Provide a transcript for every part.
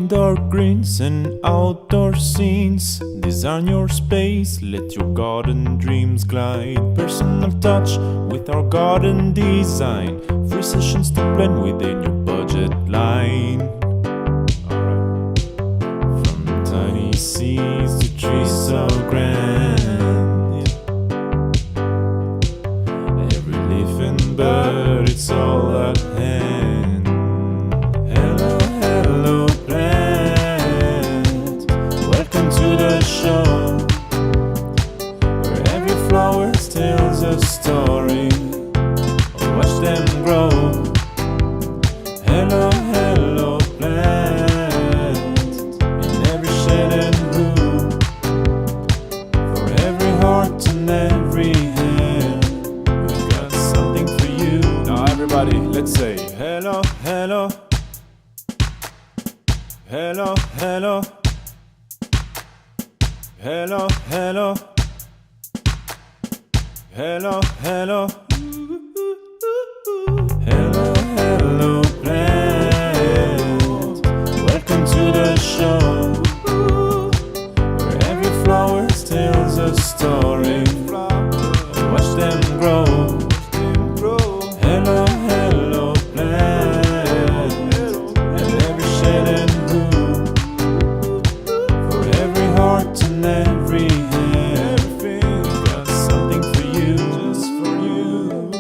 Indoor greens and outdoor scenes, design your space, let your garden dreams glide. Personal touch with our garden design, free sessions to blend within your budget line. From tiny seeds to trees so grand, every leaf and bird, it's all at hand. Hello plant, welcome to the show, where every flower tells a story. Watch them grow. Hello plant, in every shade and hue, for every heart and every hand, we've got something for you. Now everybody, let's say hello. Hello, hello, hello, hello, hello, hello plant, welcome to the show, where every flower tells a story. Watch them grow. Hello plant, and every shade and hue, for every heart and every hand, we've got something for you, just for you.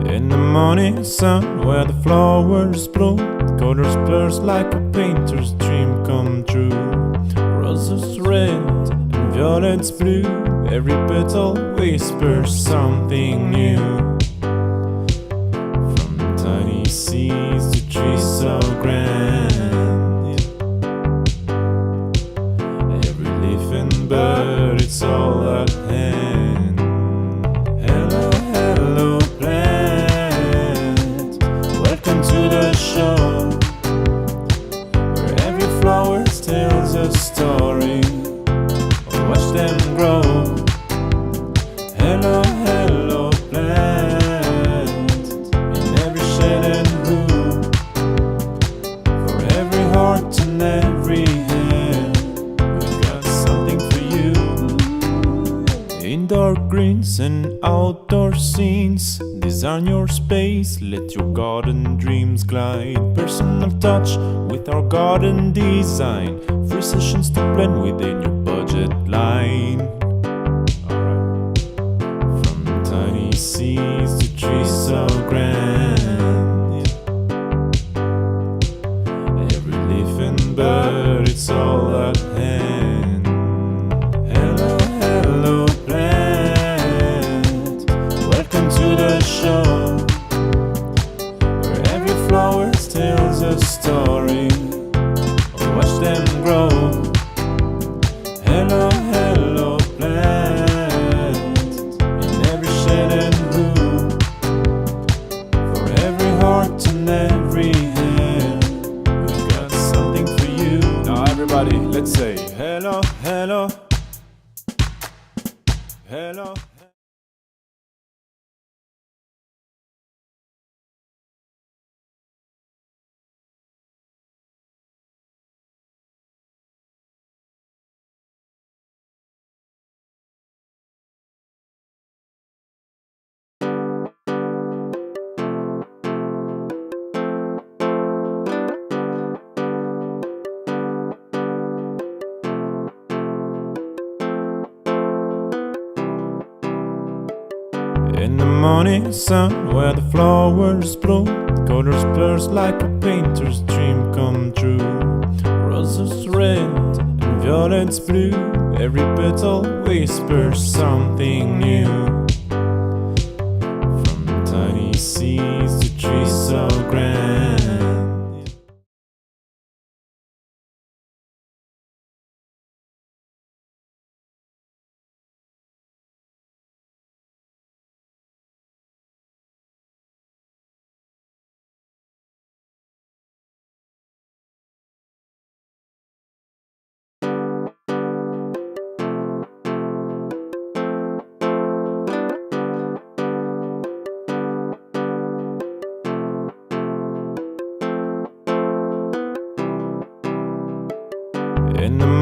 In the morning sun, where the flowers bloom, colors burst like a painter's dream come true. Roses red and violets blue, every petal whispers something new. From tiny seeds to trees so grand, every leaf and bird, it's all at hand. Hello plant, welcome to the show, where every flower tells a story. Watch them grow. Hello plant, in every shade and hue, for every heart and every hand, we've got something for you. Indoor greens and outdoor scenes, design your space, let your garden dreams glide. Personal touch with our garden design, free sessions to blend within your budget line. From tiny seeds to trees so grand, every leaf and bird, it's all at hand. Hello plant, welcome to the show, where every flower tells a story. Watch them grow. Hello plant, in every shade and hue, for every heart and every hand, we've got something for you. Now everybody, let's say hello. In the morning sun, where the flowers bloom, colors burst like a painter's dream come true. Roses red and violets blue, every petal whispers something new. From tiny seeds to trees so grand,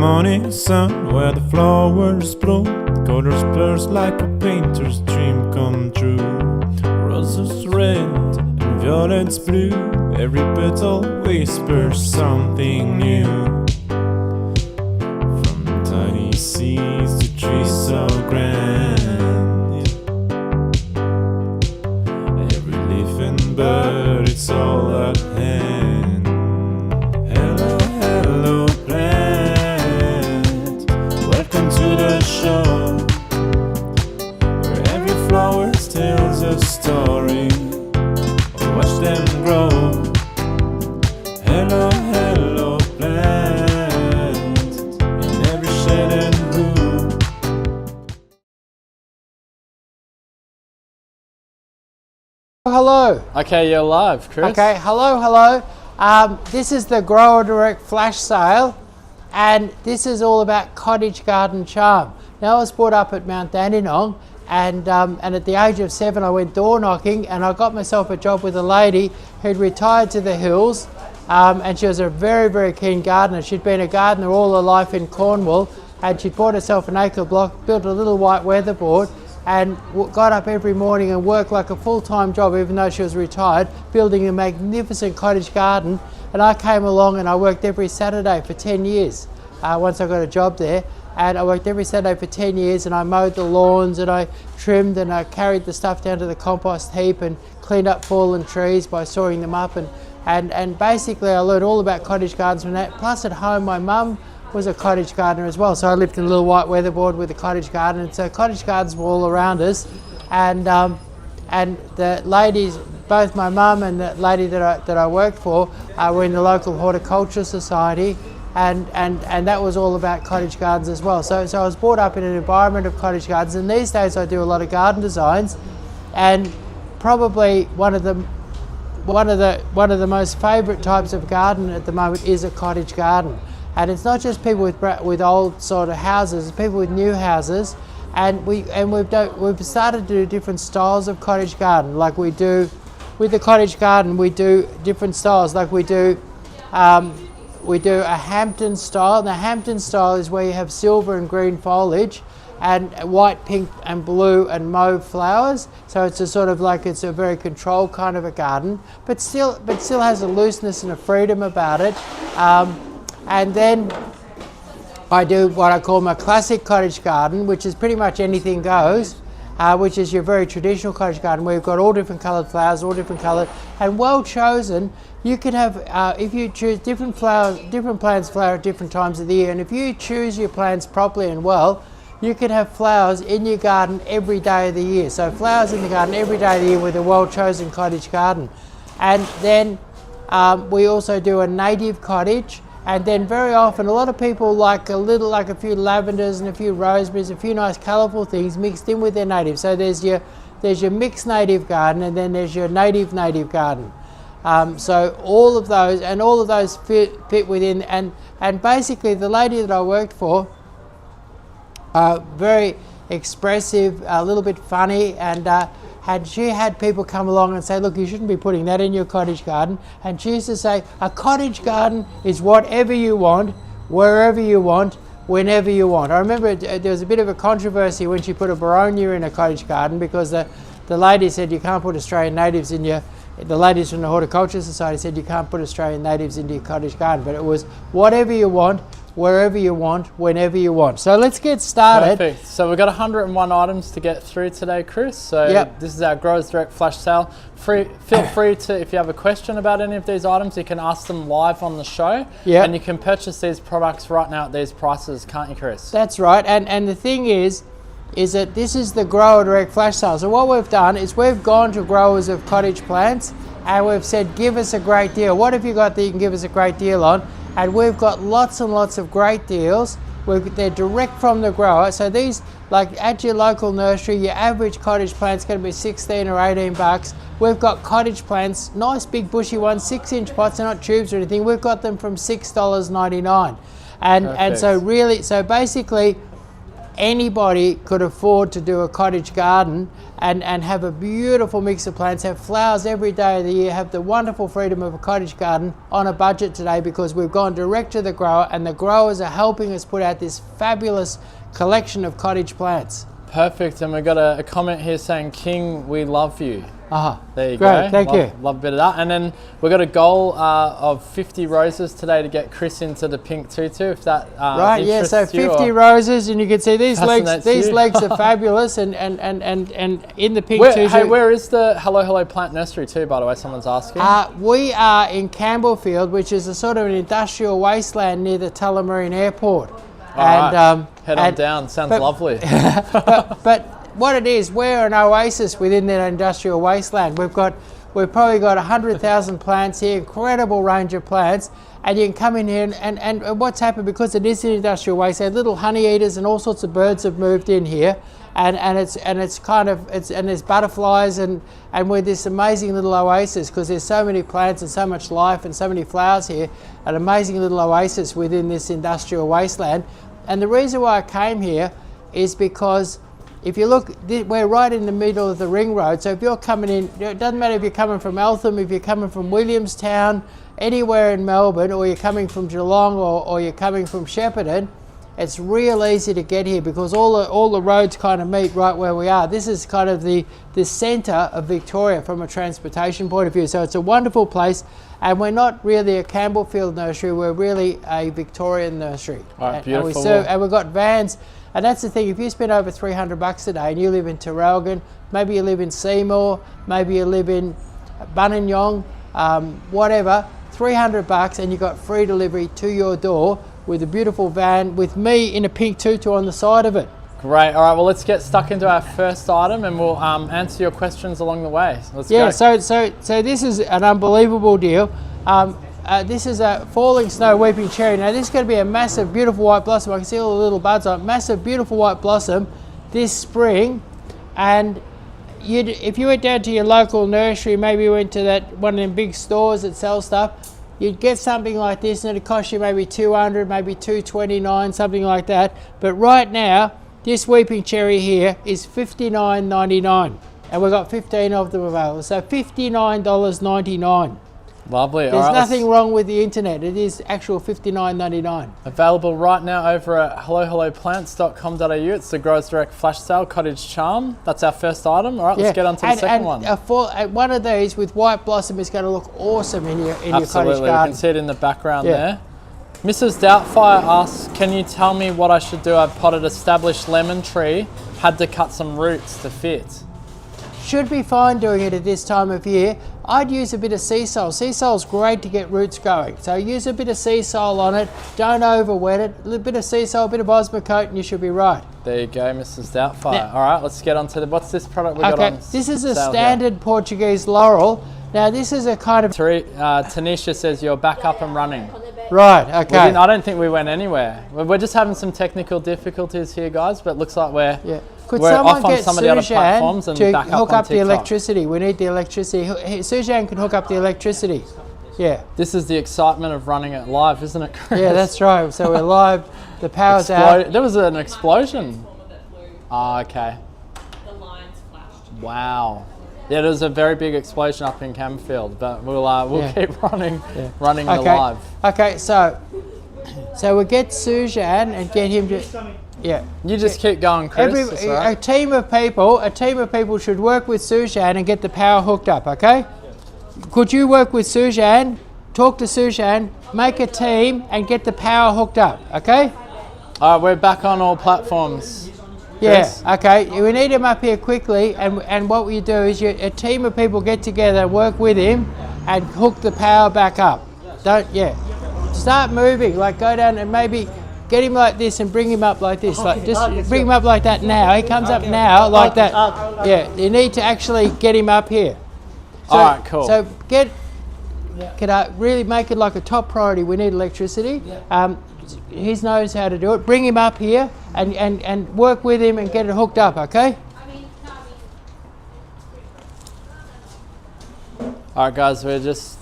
morning sun where the flowers bloom, colors burst like a painter's dream come true. Roses red and violets blue, every petal whispers something new. From tiny seeds to trees so grand, every leaf and bird, it's all at hand. Hello, hello plant, welcome to the show, where every flower tells a story. Watch them grow. Hello, hello plant, in every shade and hue. Hello. Okay, you're live, Chris. Okay, hello. This is the Grower Direct Flash Sale, and this is all about cottage garden charm. Now, I was brought up at Mount Dandenong, and at the age of 7 I went door knocking, and I got myself a job with a lady who'd retired to the hills, and she was a very, very keen gardener. She'd been a gardener all her life in Cornwall, and she'd bought herself an acre block, built a little white weatherboard, and got up every morning and worked like a full-time job, even though she was retired, building a magnificent cottage garden. And I came along and I worked every Saturday for 10 years once I got a job there. And I worked every Saturday for 10 years, and I mowed the lawns, and I trimmed, and I carried the stuff down to the compost heap and cleaned up fallen trees by sawing them up. And basically I learned all about cottage gardens from that. Plus at home my mum was a cottage gardener as well, so I lived in a little white weatherboard with a cottage garden, and so cottage gardens were all around us. And the ladies, both my mum and the lady that I worked for, were in the local horticulture society. And that was all about cottage gardens as well. So I was brought up in an environment of cottage gardens, and these days I do a lot of garden designs, and probably one of the most favourite types of garden at the moment is a cottage garden. And it's not just people with old sort of houses, it's people with new houses, and we've started to do different styles of cottage garden. Like we do with the cottage garden, we do different styles. Like we do a Hampton style. The Hampton style is where you have silver and green foliage and white, pink and blue and mauve flowers. So it's a sort of like, it's a very controlled kind of a garden, but still has a looseness and a freedom about it. And then I do what I call my classic cottage garden, which is pretty much anything goes, which is your very traditional cottage garden where you've got all different coloured flowers, all different coloured and well chosen. You can have, if you choose different plants flower at different times of the year, and if you choose your plants properly and well, you can have flowers in your garden every day of the year. So flowers in the garden every day of the year with a well chosen cottage garden. And then we also do a native cottage. And then very often, a lot of people like a few lavenders and a few roseberries, a few nice colourful things mixed in with their native. So there's your mixed native garden, and then there's your native garden. So all of those fit within, and basically the lady that I worked for, very expressive, a little bit funny, and she had people come along and say, look, you shouldn't be putting that in your cottage garden. And she used to say, a cottage garden is whatever you want, wherever you want, whenever you want. I remember there was a bit of a controversy when she put a Boronia in a cottage garden, because the lady said you can't put Australian natives in the ladies from the Horticulture Society said you can't put Australian natives into your cottage garden, but it was whatever you want, wherever you want, whenever you want. So let's get started. Perfect. So we've got 101 items to get through today, Chris. So yep. This is our Growers Direct Flash Sale. Feel free to, if you have a question about any of these items, you can ask them live on the show. Yep. And you can purchase these products right now at these prices, can't you, Chris? That's right. And the thing is that this is the Grower Direct Flash Sale. So what we've done is we've gone to growers of cottage plants and we've said, give us a great deal. What have you got that you can give us a great deal on? And we've got lots and lots of great deals. They're direct from the grower. So these, like at your local nursery, your average cottage plant's going to be 16 or 18 bucks. We've got cottage plants, nice big bushy ones, 6-inch pots, they're not tubes or anything. We've got them from $6.99. And so basically, anybody could afford to do a cottage garden and have a beautiful mix of plants, have flowers every day of the year, have the wonderful freedom of a cottage garden on a budget today, because we've gone direct to the grower and the growers are helping us put out this fabulous collection of cottage plants. Perfect, and we've got a comment here saying, King, we love you. There you Great, go. thank you. Love a bit of that. And then we've got a goal of 50 roses today to get Chris into the pink tutu, if that right, yeah, so interests you 50 roses, and you can see these legs. These legs are fabulous, and in the pink tutu. Hey, where is the Hello Plant Nursery too, by the way, someone's asking? We are in Campbellfield, which is a sort of an industrial wasteland near the Tullamarine Airport. Head on down, sounds lovely. but what it is, we're an oasis within that industrial wasteland. We've probably got 100,000 plants here, incredible range of plants, and you can come in here and what's happened, because it is an industrial wasteland, little honey eaters and all sorts of birds have moved in here, and there's butterflies and we're this amazing little oasis, because there's so many plants and so much life and so many flowers here, an amazing little oasis within this industrial wasteland. And the reason why I came here is because if you look, we're right in the middle of the ring road, so if you're coming in, it doesn't matter if you're coming from Eltham, if you're coming from Williamstown, anywhere in Melbourne, or you're coming from Geelong, or you're coming from Shepparton, it's real easy to get here, because all the roads kind of meet right where we are. This is kind of the centre of Victoria from a transportation point of view, so it's a wonderful place, and we're not really a Campbellfield nursery, we're really a Victorian nursery. All right, beautiful. And we've got vans. And that's the thing, if you spend over $300 a day and you live in Terrelgan, maybe you live in Seymour, maybe you live in Buninyong, whatever, $300 and you got free delivery to your door with a beautiful van with me in a pink tutu on the side of it. Great, all right, well, let's get stuck into our first item and we'll answer your questions along the way. Let's go. So this is an unbelievable deal. This is a falling snow weeping cherry. Now this is going to be a massive, beautiful white blossom. I can see all the little buds on it. Massive, beautiful white blossom this spring. And if you went down to your local nursery, maybe you went to one of them big stores that sell stuff, you'd get something like this, and it'd cost you maybe $200, maybe $229, something like that. But right now, this weeping cherry here is $59.99, and we've got 15 of them available. So $59.99. Lovely. There's nothing wrong with the internet. It is actual $59.99. Available right now over at hellohelloplants.com.au. It's the Growers Direct Flash Sale, Cottage Charm. That's our first item. All right, let's get on to the second one. One of these with white blossom is going to look awesome in your cottage garden. Absolutely, you can see it in the background there. Mrs. Doubtfire asks, can you tell me what I should do? I've potted established lemon tree, had to cut some roots to fit. Should be fine doing it at this time of year. I'd use a bit of sea salt. Sea salt's great to get roots going. So use a bit of sea salt on it. Don't over wet it. A little bit of sea salt, a bit of Osmocote, and you should be right. There you go, Mrs. Doubtfire. Now, all right, let's get on to what's this product we got on this is a standard Portuguese Laurel. Now this is a kind of... Tanisha says you're back up and running. Right, okay. I don't think we went anywhere. We're just having some technical difficulties here, guys, but it looks like we're off on some of the other platforms and back up hook on up the electricity. We need the electricity. Sujan can hook up the electricity. Yeah. This is the excitement of running it live, isn't it, Chris? Yeah, that's right. So we're live. The power's out. There was an explosion. Okay. The lines flashed. Wow. Yeah, there was a very big explosion up in Campbellfield, but we'll keep running the live. Okay, so we'll get Sujan and get him to... Yeah. You just keep going, Chris. A team of people should work with Sujan and get the power hooked up, okay? Could you work with Sujan, talk to Sujan, make a team and get the power hooked up, okay? All right, we're back on all platforms. Chris? Yeah, okay. We need him up here quickly, and what we do is a team of people get together and work with him and hook the power back up. Start moving, like go down and maybe get him like this and bring him up like this. Bring him up like that now. He comes up now like that. Yeah, you need to actually get him up here. All right, cool. So can I really make it like a top priority? We need electricity. He knows how to do it. Bring him up here and work with him and get it hooked up, okay? All right, guys, we're just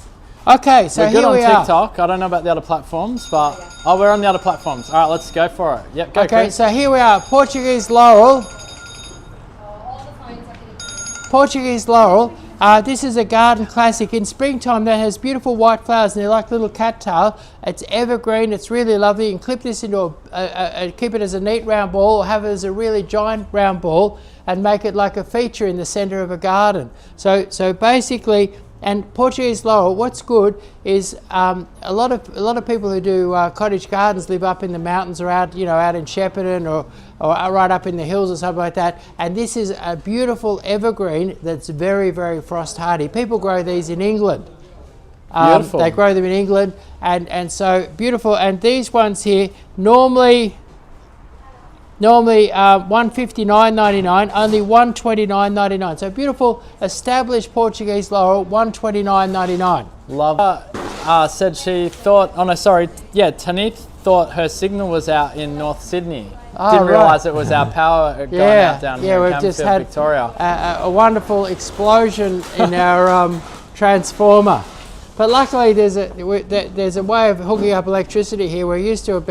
Okay, so we're good here on we are. TikTok. I don't know about the other platforms, but we're on the other platforms. All right, let's go for it. Yep, go. Okay, Chris. so here we are, Portuguese Laurel. Portuguese Laurel. This is a garden classic. In springtime, that has beautiful white flowers, and they're like little cattail. It's evergreen. It's really lovely. You can clip this into keep it as a neat round ball, or have it as a really giant round ball, and make it like a feature in the centre of a garden. So basically. And Portuguese laurel, what's good is a lot of people who do cottage gardens live up in the mountains or out in Shepparton or right up in the hills or something like that. And this is a beautiful evergreen that's very, very frost hardy. People grow these in England. Beautiful. They grow them in England, and so beautiful. And these ones here normally $159.99, only $129.99. So beautiful established Portuguese laurel, $129.99. Love. Said she thought. Oh no, sorry. Yeah, Tanith thought her signal was out in North Sydney. Didn't realise it was our power going out down here in we've Campfield, just had Victoria. A wonderful explosion in our transformer. But luckily, there's a way of hooking up electricity here. We're used to it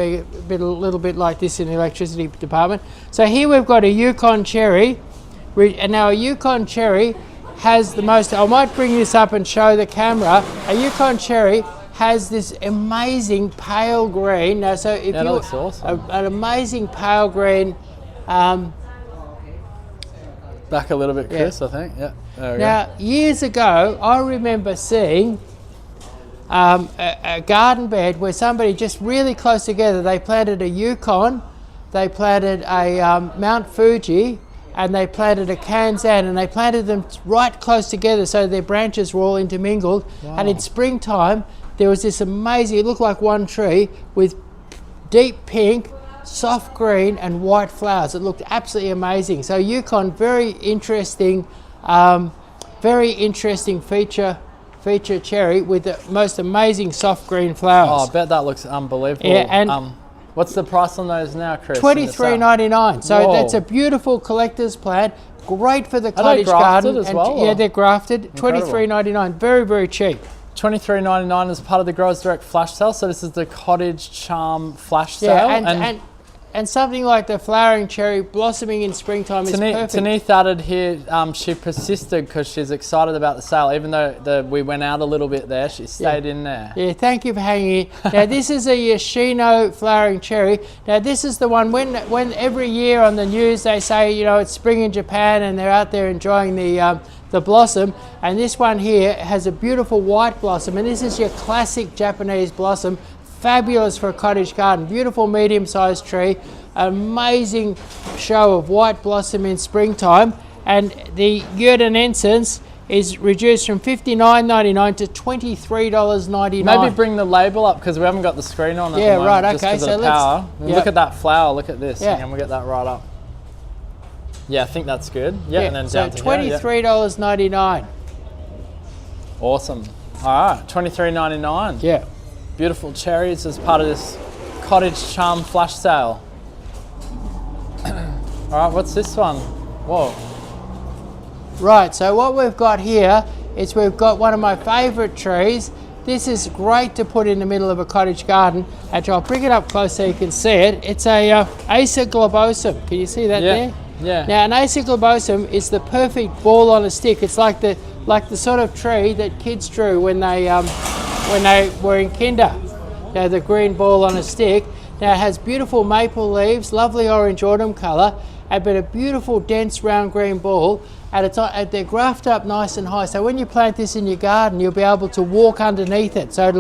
being a little bit like this in the electricity department. So here we've got a Ukon cherry, and now a Ukon cherry has the most. I might bring this up and show the camera. A Ukon cherry has this amazing pale green. Now, so if that looks awesome. An amazing pale green. Back a little bit, Chris. I think. Yeah. There we Now, years ago, I remember seeing a garden bed where somebody just really close together, they planted a Ukon, they planted a Mount Fuji, and they planted a Kansan, and they planted them right close together so their branches were all intermingled. Wow. And in springtime, there was this amazing, it looked like one tree with deep pink, soft green and white flowers. It looked absolutely amazing. So Ukon, very interesting feature cherry with the most amazing soft green flowers. Oh, I bet that looks unbelievable. Yeah, and what's the price on those now, Chris? $23.99. So Whoa. that's a beautiful collector's plant. Great for the Are they cottage grafted garden. as well, Yeah, or? they're grafted. $23.99. Very, very cheap. $23.99 as part of the Growers Direct Flash Sale. So this is the Cottage Charm Flash Sale. Yeah, and something like the flowering cherry blossoming in springtime is perfect. Tanith added here, she persisted because she's excited about the sale. Even though we went out a little bit there, she stayed in there. Yeah, thank you for hanging in. Now this is a Yoshino flowering cherry. Now this is the one when every year on the news they say, it's spring in Japan and they're out there enjoying the blossom. And this one here has a beautiful white blossom, and this is your classic Japanese blossom. Fabulous for a cottage garden. Beautiful medium-sized tree. Amazing show of white blossom in springtime. And the yedoensis is reduced from $59.99 to $23.99. Maybe bring the label up because we haven't got the screen on at the moment. Right, just okay. So let's look at that flower. Look at this. Yeah. And we'll get that right up. Yeah, I think that's good. Yeah, and then so down to $23.99. Awesome. All right, $23.99. Yeah. Beautiful cherries as part of this Cottage Charm Flash Sale. All right, what's this one? Whoa. Right, so what we've got here is we've got one of my favourite trees. This is great to put in the middle of a cottage garden. Actually, I'll bring it up close so you can see it. It's a Acer Globosum. Can you see that there? Yeah. Now, an Acer Globosum is the perfect ball on a stick. It's like the sort of tree that kids drew when they were in kinder. Now, the green ball on a stick. Now, it has beautiful maple leaves, lovely orange autumn colour, but a beautiful dense round green ball. And they're grafted up nice and high. So when you plant this in your garden, you'll be able to walk underneath it. So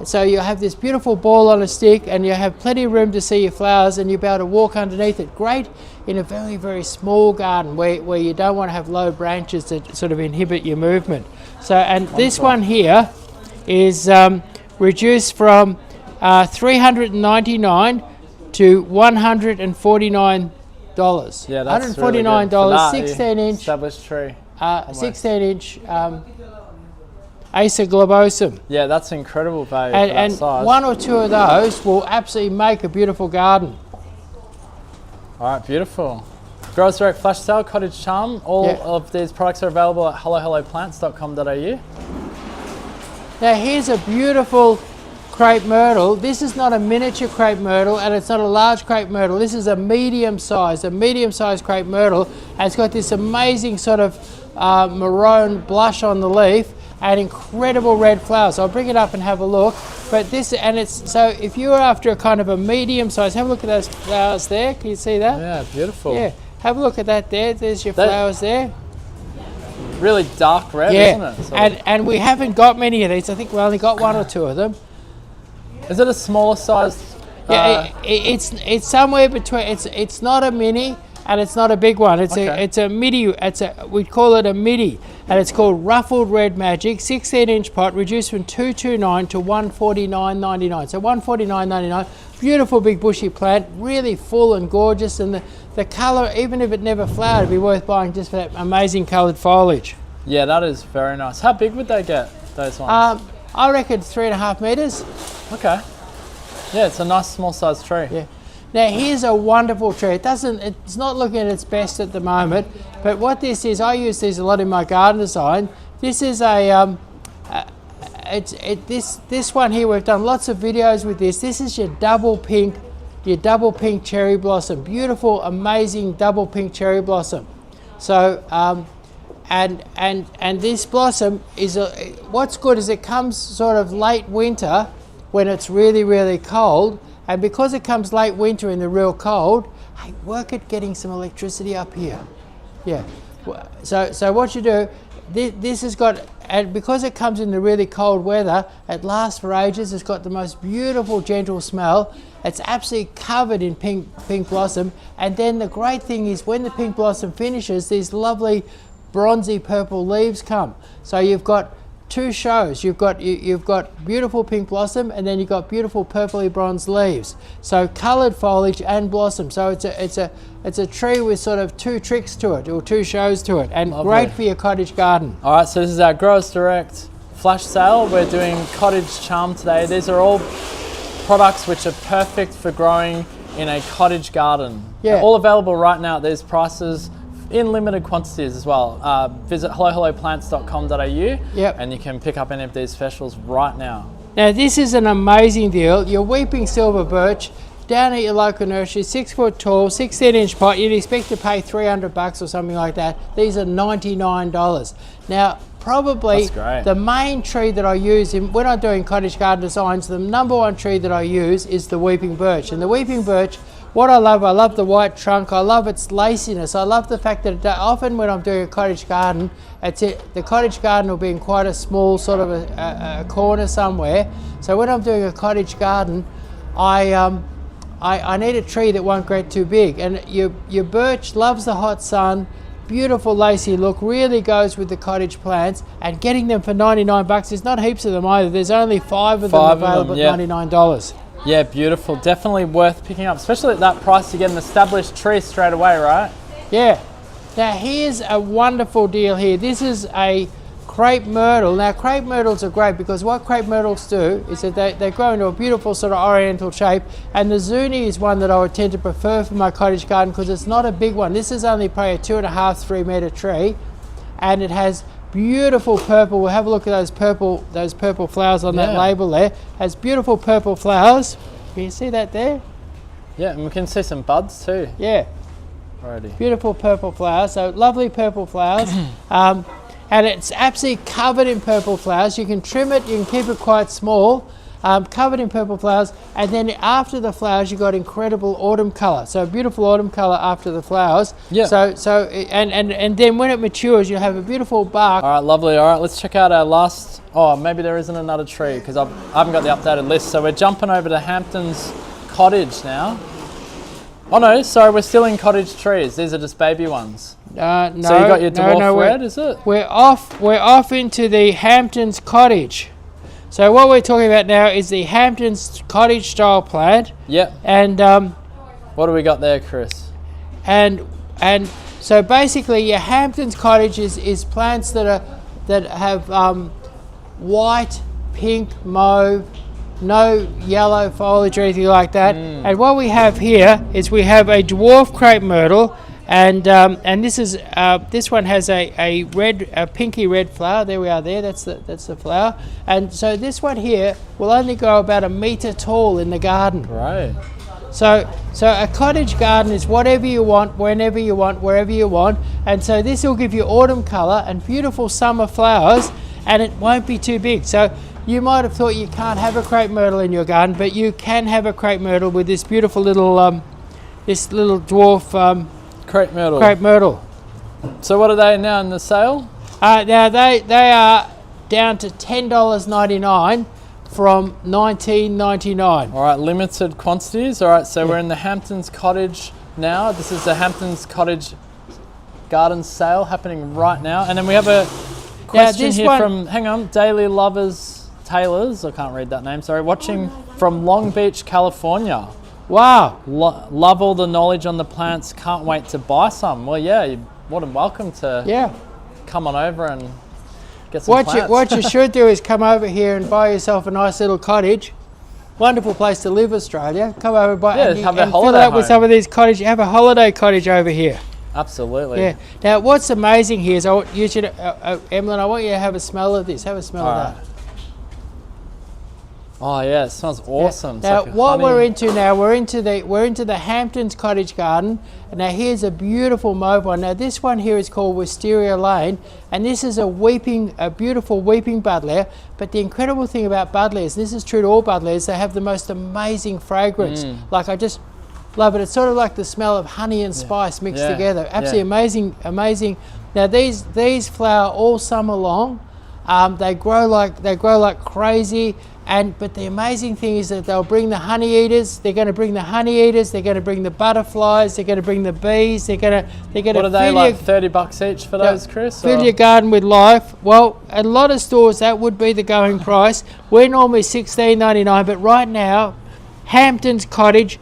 so you'll have this beautiful ball on a stick, and you have plenty of room to see your flowers, and you'll be able to walk underneath it. Great in a very, very small garden where you don't want to have low branches that sort of inhibit your movement. So, and this one here is reduced from $399 to $149. Yeah, that's $149, really good. 16 inch established tree. 16 inch Acer Globosum. Yeah, that's incredible value for And that size. one or two of those will absolutely make a beautiful garden. All right, beautiful. Growers Direct Flash Sale, Cottage Charm. All of these products are available at hellohelloplants.com.au. Now here's a beautiful crepe myrtle. This is not a miniature crepe myrtle, and it's not a large crepe myrtle. This is a medium-sized crepe myrtle, and it's got this amazing sort of maroon blush on the leaf and incredible red flowers. I'll bring it up and have a look. But this, and it's, so if you're after a kind of a medium size, have a look at those flowers there. Can you see that? Yeah, beautiful. Yeah, have a look at that there. There's your flowers there. Really dark red, isn't it? So And we haven't got many of these. I think we only got 1 or 2 of them. is it a smaller size? Yeah, it's somewhere between. It's not a mini and it's not a big one. It's a midi. We call it a midi, and it's called Ruffled Red Magic, 16-inch pot, reduced from $229 to $149.99. So $149.99. Beautiful big bushy plant, really full and gorgeous, and the colour, even if it never flowered, it'd be worth buying just for that amazing coloured foliage. Yeah, that is very nice. How big would they get, those ones? I reckon 3.5 metres. Okay. Yeah, it's a nice small size tree. Yeah. Now here's a wonderful tree. It's not looking at its best at the moment, but what this is, I use these a lot in my garden design. This is this one here. We've done lots of videos with this. This is your double pink cherry blossom. Beautiful, amazing double pink cherry blossom. So and this blossom is what's good is it comes sort of late winter when it's really, really cold. And because it comes late winter in the real cold, hey, work at getting some electricity up here. Yeah. So what you do, this has got, and because it comes in the really cold weather, it lasts for ages. It's got the most beautiful, gentle smell. It's absolutely covered in pink blossom. And then the great thing is when the pink blossom finishes, these lovely bronzy purple leaves come. So you've got 2 shows. You've got beautiful pink blossom, and then you've got beautiful purpley bronze leaves. So coloured foliage and blossom. So it's a tree with sort of 2 tricks to it, or 2 shows to it, and lovely. Great for your cottage garden. All right, so this is our Growers Direct flash sale. We're doing Cottage Charm today. These are all products which are perfect for growing in a cottage garden. Yeah. They're all available right now at these prices, in limited quantities as well. Visit hellohelloplants.com.au and you can pick up any of these specials right now. Now this is an amazing deal. Your weeping silver birch down at your local nursery, 6 foot tall, 16-inch pot. You'd expect to pay $300 or something like that. These are $99. Now probably the main tree that I use when I'm doing cottage garden designs, the #1 tree that I use is the weeping birch. And the weeping birch, what I love the white trunk, I love its laciness, I love the fact that often when I'm doing a cottage garden, the cottage garden will be in quite a small sort of a corner somewhere. So when I'm doing a cottage garden, I need a tree that won't get too big. And your birch loves the hot sun, beautiful lacy look, really goes with the cottage plants, and getting them for $99 is not heaps of them either. There's only 5 of them available at $99. Yeah, beautiful. Definitely worth picking up, especially at that price. You get an established tree straight away, right? Yeah. Now here's a wonderful deal here. This is a crepe myrtle. Now crepe myrtles are great because what crepe myrtles do is that they grow into a beautiful sort of oriental shape, and the Zuni is one that I would tend to prefer for my cottage garden because it's not a big one. This is only probably a 2.5 to 3 metre tree, and it has beautiful purple. We'll have a look at those purple flowers on that label there. Has beautiful purple flowers. Can you see that there? Yeah, and we can see some buds too. Yeah. Already. Beautiful purple flowers. So lovely purple flowers. And it's absolutely covered in purple flowers. You can trim it, you can keep it quite small. Covered in purple flowers, and then after the flowers you've got incredible autumn colour. So beautiful autumn colour after the flowers. Yeah. And then when it matures you'll have a beautiful bark. All right, lovely. All right, let's check out our last. Oh, maybe there isn't another tree because I haven't got the updated list. So we're jumping over to Hampton's Cottage now. Oh no, sorry, we're still in cottage trees. These are just baby ones. No. So you got your dwarf red, is it? We're off into the Hampton's Cottage. So what we're talking about now is the Hampton's Cottage style plant. Yep. And what do we got there, Chris? And so basically your Hampton's Cottage is plants that have white, pink, mauve, no yellow foliage or anything like that. And what we have here is we have a dwarf crepe myrtle, And this one has a pinky red flower. There we are. There, that's the flower. And so this one here will only grow about 1 meter tall in the garden. Right. So a cottage garden is whatever you want, whenever you want, wherever you want. And so this will give you autumn colour and beautiful summer flowers, and it won't be too big. So you might have thought you can't have a crepe myrtle in your garden, but you can have a crepe myrtle with this beautiful little dwarf crepe myrtle. Crepe myrtle. So what are they now in the sale? Now they are down to $10.99 from $19.99. All right, limited quantities. All right, so we're in the Hamptons Cottage now. This is the Hamptons Cottage Garden sale happening right now. And then we have a question here from, hang on, Daily Lovers Taylors, I can't read that name, sorry, watching from Long Beach, California. Wow. Love all the knowledge on the plants, can't wait to buy some. Well, yeah, you're more than welcome to come on over and get some plants. What you should do is come over here and buy yourself a nice little cottage. Wonderful place to live, Australia. Come over and buy have a holiday fill it up with home. some of these cottages. Have a holiday cottage over here. Absolutely. Yeah. Now, what's amazing here is I want you to, Emlyn, I want you to have a smell of this. Have a smell of that. Oh yeah, it smells awesome. Now, what we're into now, we're into the Hamptons Cottage Garden. And now here's a beautiful mauve one. Now this one here is called Wisteria Lane, and this is a beautiful weeping buddleja. But the incredible thing about buddlejas, this is true to all buddlejas, they have the most amazing fragrance. Like, I just love it. It's sort of like the smell of honey and spice mixed together. Absolutely amazing. Now these flower all summer long. They grow like crazy. But the amazing thing is that they'll bring the honey eaters. They're going to bring the honey eaters. They're going to bring the butterflies. They're going to bring the bees. They're going to. What are they, like $30 each for those, Chris? Fill your garden with life. Well, at a lot of stores that would be the going price. We're normally $16.99, but right now, Hamptons Cottage,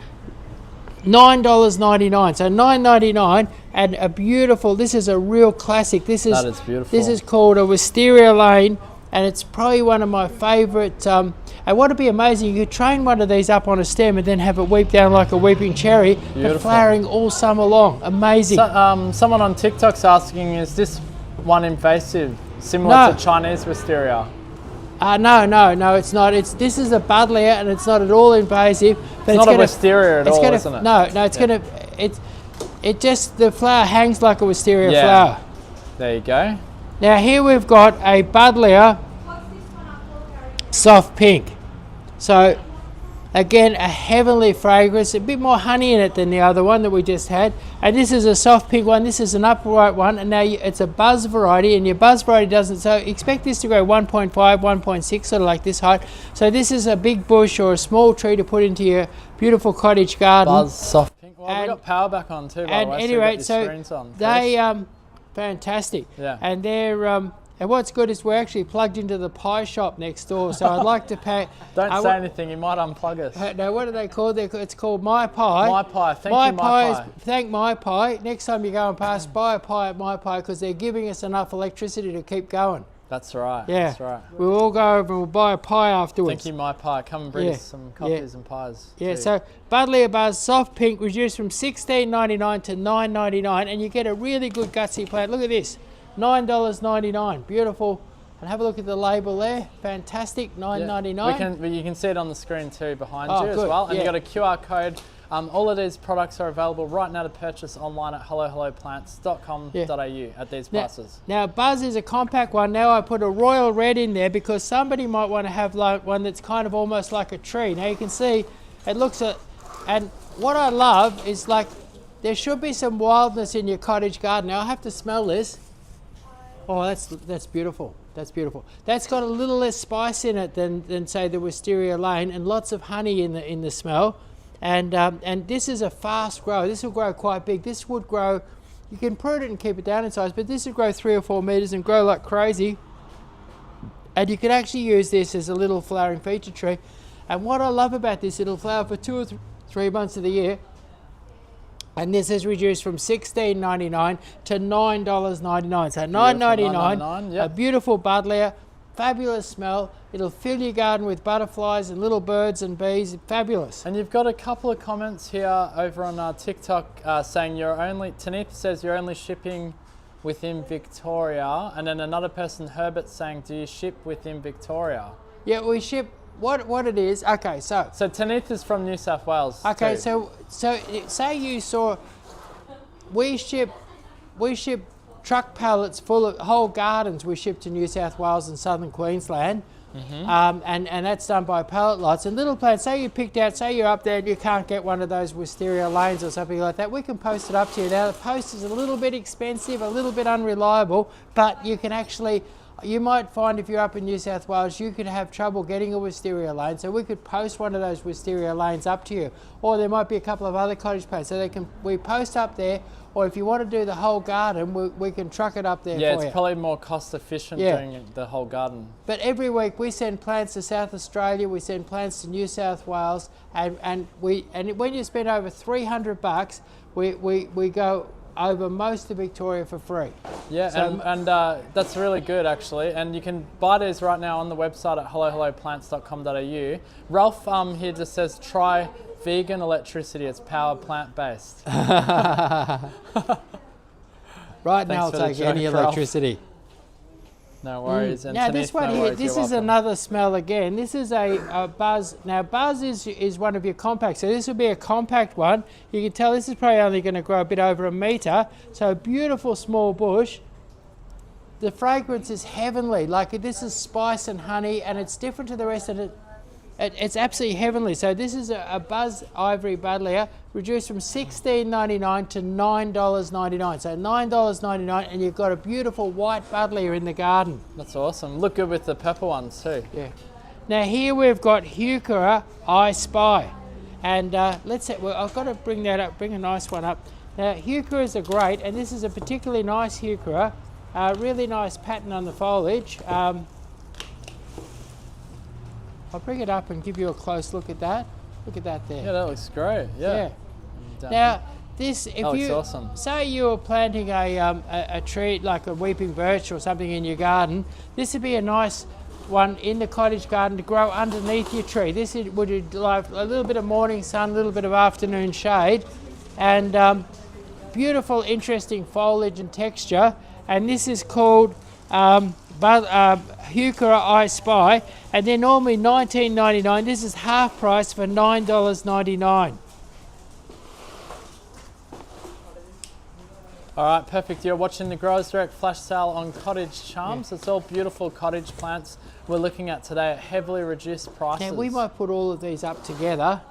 $9.99. So $9.99, and a beautiful. This is a real classic. That is beautiful. This is called a Wisteria Lane. And it's probably one of my favourite. And what would be amazing, you could train one of these up on a stem and then have it weep down like a weeping cherry, but flowering all summer long. Amazing. So, someone on TikTok's asking, is this one invasive, similar to Chinese wisteria? No, it's not. This is a buddleja, and it's not at all invasive. But it's not a wisteria at all, isn't it? No, it's gonna. It just, the flower hangs like a wisteria flower. There you go. Now here we've got a buddleja soft pink. So again, a heavenly fragrance, a bit more honey in it than the other one that we just had. And this is a soft pink one, this is an upright one, and now it's a buzz variety, and your buzz variety doesn't, so expect this to grow 1.5, 1.6, sort of like this height. So this is a big bush or a small tree to put into your beautiful cottage garden. Buzz soft pink. Well, we got power back on too, by the way, anyway, so they fantastic. Yeah. And they're and what's good is we're actually plugged into the pie shop next door. So I'd like to pay. Don't say anything. You might unplug us. Now, what are they called? It's called My Pie. My Pie. Thank you. Thank My Pie. Next time you go and pass, buy a pie at My Pie, because they're giving us enough electricity to keep going. That's right. Yeah. That's right. We'll all go over and we'll buy a pie afterwards. Thank you, My Pie. Come and bring us some coffees and pies. Yeah. Too. So buddleja buzz soft pink reduced from $16.99 to $9.99, and you get a really good gutsy plant. Look at this, $9.99. Beautiful. And have a look at the label there. Fantastic. $9.99. You can see it on the screen too behind you as well. And you got a QR code. All of these products are available right now to purchase online at hellohelloplants.com.au at these prices. Now Buzz is a compact one. Now I put a Royal Red in there because somebody might want to have like one that's kind of almost like a tree. Now you can see it looks at, and what I love is, like, there should be some wildness in your cottage garden. Now I have to smell this. Oh, that's beautiful. That's beautiful. That's got a little less spice in it than say the Wisteria Lane, and lots of honey in the smell. And this is a fast grower. This will grow quite big. This would grow, you can prune it and keep it down in size, but this would grow 3 or 4 meters and grow like crazy. And you could actually use this as a little flowering feature tree. And what I love about this, it'll flower for 2 or 3 months of the year. And this is reduced from $16.99 to $9.99. So $9.99, a beautiful buddleja. fabulous smell. It'll fill your garden with butterflies and little birds and bees. Fabulous. And you've got a couple of comments here over on TikTok saying Tanith says you're only shipping within Victoria, and then another person, Herbert, saying, do you ship within Victoria? Yeah, we ship. What it is? Okay, so Tanith is from New South Wales. Okay, too. so say you saw, we ship truck pallets full of whole gardens. We ship to New South Wales and southern Queensland. And that's done by pallet lots. And little plants, say you picked out, say you're up there and you can't get one of those wisteria lanes or something like that, we can post it up to you. Now the post is a little bit expensive, a little bit unreliable, but you can actually, you might find if you're up in New South Wales, you could have trouble getting a wisteria lane, so we could post one of those wisteria lanes up to you. Or there might be a couple of other cottage plants, so we post up there, or if you want to do the whole garden, we can truck it up there for you. Yeah, it's probably more cost efficient doing the whole garden. But every week we send plants to South Australia, we send plants to New South Wales, and when you spend over $300, we go over most of Victoria for free. Yeah, so, and that's really good actually. And you can buy these right now on the website at hellohelloplants.com.au. Ralph here just says try vegan electricity. It's power plant-based. Right now I'll take any electricity. No worries. And now this one here, this is another smell again. This is a Buzz. Now Buzz is one of your compacts. So this will be a compact one. You can tell this is probably only going to grow a bit over 1 metre. So beautiful small bush. The fragrance is heavenly. Like this is spice and honey, and it's different to the rest of it. It's absolutely heavenly. So this is a Buzz Ivory Buddleja, reduced from $16.99 to $9.99. So $9.99, and you've got a beautiful white Buddleja in the garden. That's awesome. Look good with the pepper ones too. Yeah. Now here we've got Heuchera Eye Spy, and let's say, well, I've got to bring that up, bring a nice one up. Now Heucheras are great, and this is a particularly nice Heuchera, really nice pattern on the foliage. I'll bring it up and give you a close look at that. Look at that there. Yeah, that looks great. Yeah. Now, this, if looks you awesome. say you were planting a tree like a weeping birch or something in your garden, this would be a nice one in the cottage garden to grow underneath your tree. This would like a little bit of morning sun, a little bit of afternoon shade, and beautiful, interesting foliage and texture. And this is called Heuchera Eye Spy, and they're normally $19.99. This is half price for $9.99. All right, perfect. You're watching the Growers Direct Flash Sale on Cottage Charms. It's all beautiful cottage plants we're looking at today at heavily reduced prices. Now we might put all of these up together.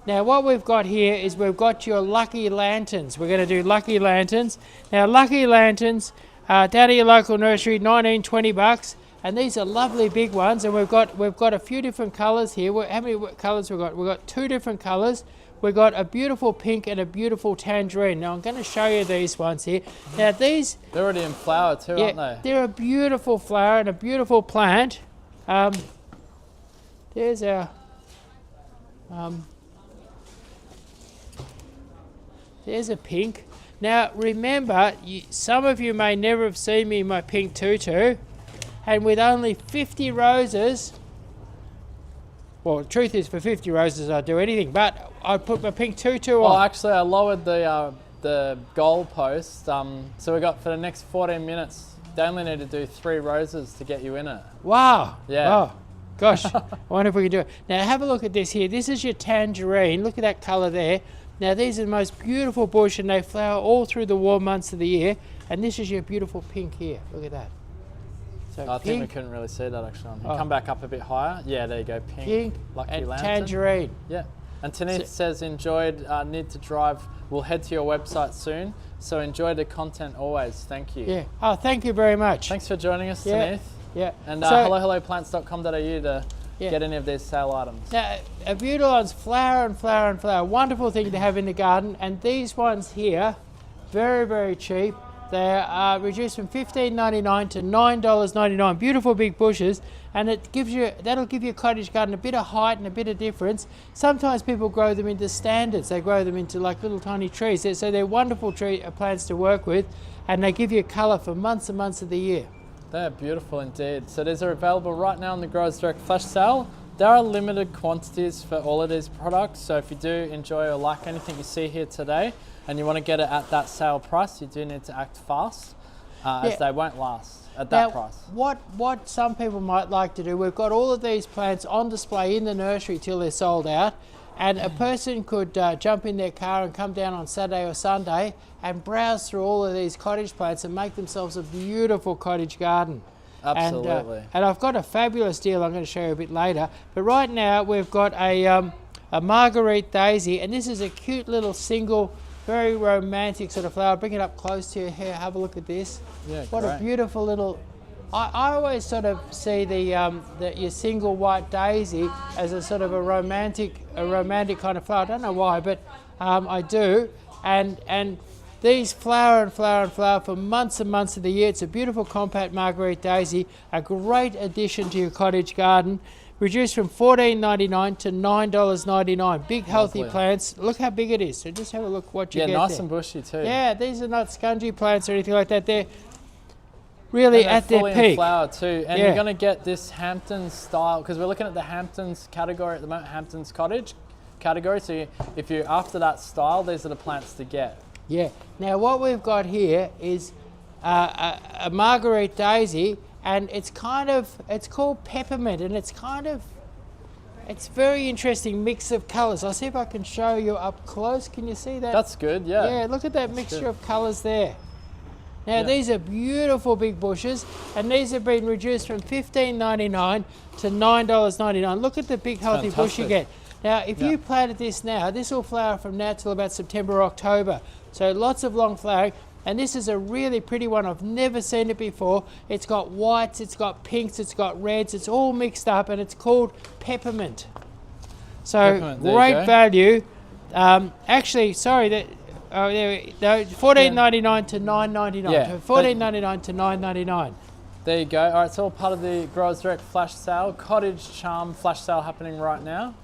Now what we've got here is we've got your Lucky Lanterns. We're going to do Lucky Lanterns. Now Lucky Lanterns, down at your local nursery, $19-20, and these are lovely big ones. And we've got a few different colours here. How many colours we've got? We've got 2 different colours. We've got a beautiful pink and a beautiful tangerine. Now I'm going to show you these ones here. Now these, they're already in flower too, aren't they? They're a beautiful flower and a beautiful plant. There's our there's a pink. Now remember, some of you may never have seen me in my pink tutu, and with only 50 roses, well, the truth is for 50 roses I'd do anything, but I put my pink tutu on. Well, actually I lowered the goal post, so we got for the next 14 minutes, they only need to do 3 roses to get you in it. Wow. Yeah. Oh, gosh, I wonder if we can do it. Now have a look at this here. This is your tangerine. Look at that colour there. Now these are the most beautiful bush, and they flower all through the warm months of the year. And this is your beautiful pink here. Look at that. So I think we couldn't really see that actually on here. Come back up a bit higher. Yeah, there you go. Pink Lucky and Lantern. Tangerine. Yeah. And Tanith says, enjoyed, need to drive. We'll head to your website soon. So enjoy the content always. Thank you. Yeah. Oh, thank you very much. Thanks for joining us, Tanith. Yeah. And hellohelloplants.com.au to get any of these sale items. Now, Abutilons flower and flower and flower. Wonderful thing to have in the garden. And these ones here, very, very cheap. They are reduced from $15.99 to $9.99. Beautiful big bushes, and that'll give your cottage garden a bit of height and a bit of difference. Sometimes people grow them into standards. They grow them into like little tiny trees. So they're wonderful plants to work with, and they give you colour for months and months of the year. They're beautiful indeed. So these are available right now on the Growers Direct Flash Sale. There are limited quantities for all of these products, so if you do enjoy or like anything you see here today and you want to get it at that sale price, you do need to act fast, as they won't last at that price. What some people might like to do, we've got all of these plants on display in the nursery till they're sold out, and a person could jump in their car and come down on Saturday or Sunday and browse through all of these cottage plants and make themselves a beautiful cottage garden. Absolutely. And I've got a fabulous deal I'm going to show you a bit later. But right now we've got a Marguerite daisy, and this is a cute little single, very romantic sort of flower. Bring it up close to your hair. Have a look at this. Yeah, what great. a beautiful little. I always sort of see your single white daisy as a sort of a romantic kind of flower. I don't know why, but I do. And these flower and flower and flower for months and months of the year. It's a beautiful compact Marguerite daisy, a great addition to your cottage garden. Reduced from $14.99 to $9.99. Big healthy plants. Look how big it is. So just have a look what you get. Yeah, nice there. and bushy too. Yeah, these are not scungy plants or anything like that. They're really at their fully peak. In flower too, and you're going to get this Hamptons style, because we're looking at the Hamptons category at the moment, Hamptons cottage category. So if you're after that style, these are the plants to get. Yeah. Now what we've got here is a Marguerite daisy, and it's called Peppermint, and it's very interesting mix of colours. I'll see if I can show you up close. Can you see that? That's good, yeah. Yeah, look at that mixture of colours there. Now these are beautiful big bushes, and these have been reduced from $15.99 to $9.99. Look at the big healthy bush you get. Now if you planted this now, this will flower from now till about September or October. So lots of long flowering, and this is a really pretty one. I've never seen it before. It's got whites, it's got pinks, it's got reds, it's all mixed up, and it's called Peppermint. So great value. Actually, sorry, that $14.99 to $9.99. Yeah, $14.99 to $9.99. There you go. All right, it's all part of the Growers Direct Flash Sale, Cottage Charm Flash Sale happening right now.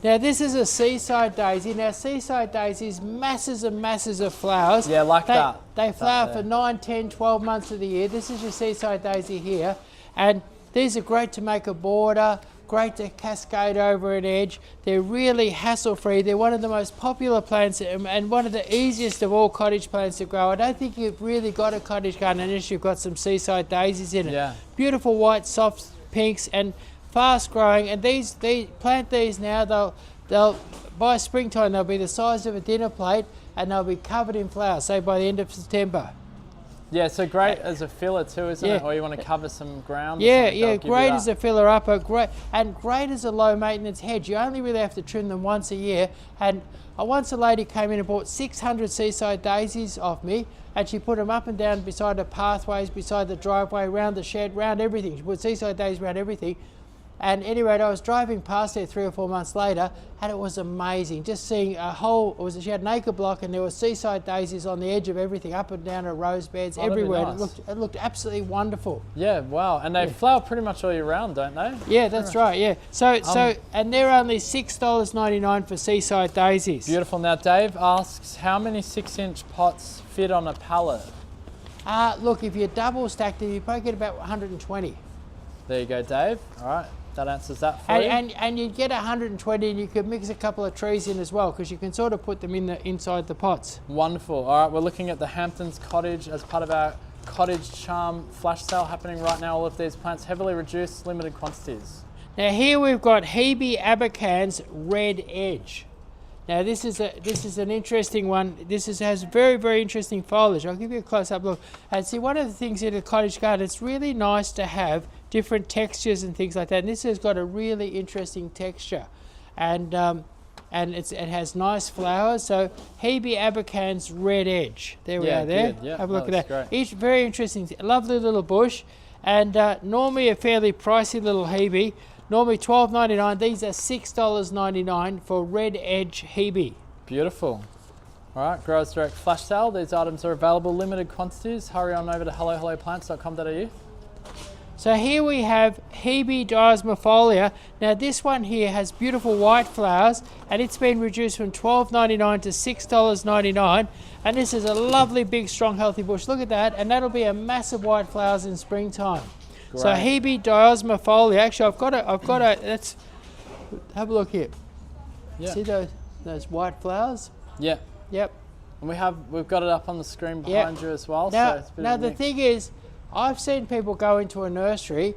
Now this is a Seaside daisy. Now Seaside daisies, masses and masses of flowers. Yeah, that. They flower for 9, 10, 12 months of the year. This is your Seaside daisy here. And these are great to make a border, great to cascade over an edge. They're really hassle-free. They're one of the most popular plants and one of the easiest of all cottage plants to grow. I don't think you've really got a cottage garden unless you've got some Seaside daisies in it. Yeah. Beautiful white, soft pinks, and fast growing, and they plant these now. They'll by springtime they'll be the size of a dinner plate, and they'll be covered in flowers. Say by the end of September. Yeah, so great as a filler too, isn't it? Or you want to cover some ground. Yeah, great as a filler upper, great as a low maintenance hedge. You only really have to trim them once a year. And once a lady came in and bought 600 Seaside daisies off me, and she put them up and down beside the pathways, beside the driveway, around the shed, around everything. She put Seaside daisies around everything. And anyway, I was driving past there 3 or 4 months later, and it was amazing. Just seeing she had an acre block, and there were Seaside daisies on the edge of everything, up and down her rose beds, everywhere. Nice. It looked absolutely wonderful. Yeah, wow. And they flower pretty much all year round, don't they? Yeah, that's right, yeah. So and they're only $6.99 for Seaside daisies. Beautiful. Now, Dave asks, how many 6-inch pots fit on a pallet? Look, if you double stacked them, you probably get about 120. There you go, Dave. All right. That answers that for you. And you'd get 120, and you could mix a couple of trees in as well, because you can sort of put them inside the pots. Wonderful. All right, we're looking at the Hamptons Cottage as part of our Cottage Charm Flash Sale happening right now. All of these plants heavily reduced, limited quantities. Now here we've got Hebe Abacan's Red Edge. Now this is an interesting one. This has very, very interesting foliage. I'll give you a close-up look. And see, one of the things in a cottage garden, it's really nice to have different textures and things like that. And this has got a really interesting texture, and it has nice flowers. So Hebe Abacan's Red Edge. There we are. There. Good. Yeah, have a look at that. Great. Each very interesting, lovely little bush, and normally a fairly pricey little Hebe. Normally $12.99. These are $6.99 for Red Edge Hebe. Beautiful. All right, Growers Direct Flash Sale. These items are available, limited quantities. Hurry on over to hellohelloplants.com.au. So here we have Hebe Diosmofolia. Now this one here has beautiful white flowers, and it's been reduced from $12.99 to $6.99. And this is a lovely, big, strong, healthy bush. Look at that, and that'll be a massive white flowers in springtime. Great. So Hebe Diosmofolia. Actually, I've got a. Let's have a look here. Yeah. See those white flowers? Yeah. Yep. And we've got it up on the screen behind you as well. Now, so it's a bit now of a the mix. thing is, I've seen people go into a nursery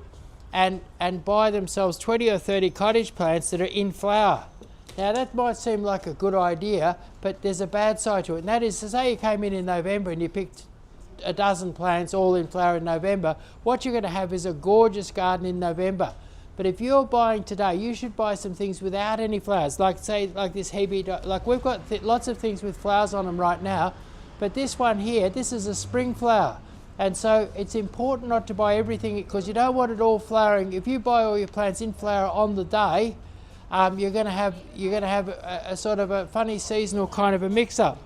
and buy themselves 20 or 30 cottage plants that are in flower. Now that might seem like a good idea, but there's a bad side to it. And that is to say you came in November and you picked a dozen plants all in flower in November, what you're going to have is a gorgeous garden in November. But if you're buying today, you should buy some things without any flowers, like say like this Hebe, like we've got lots of things with flowers on them right now, but this one here, this is a spring flower. And so it's important not to buy everything because you don't want it all flowering. If you buy all your plants in flower on the day, you're going to have a sort of a funny seasonal kind of a mix-up.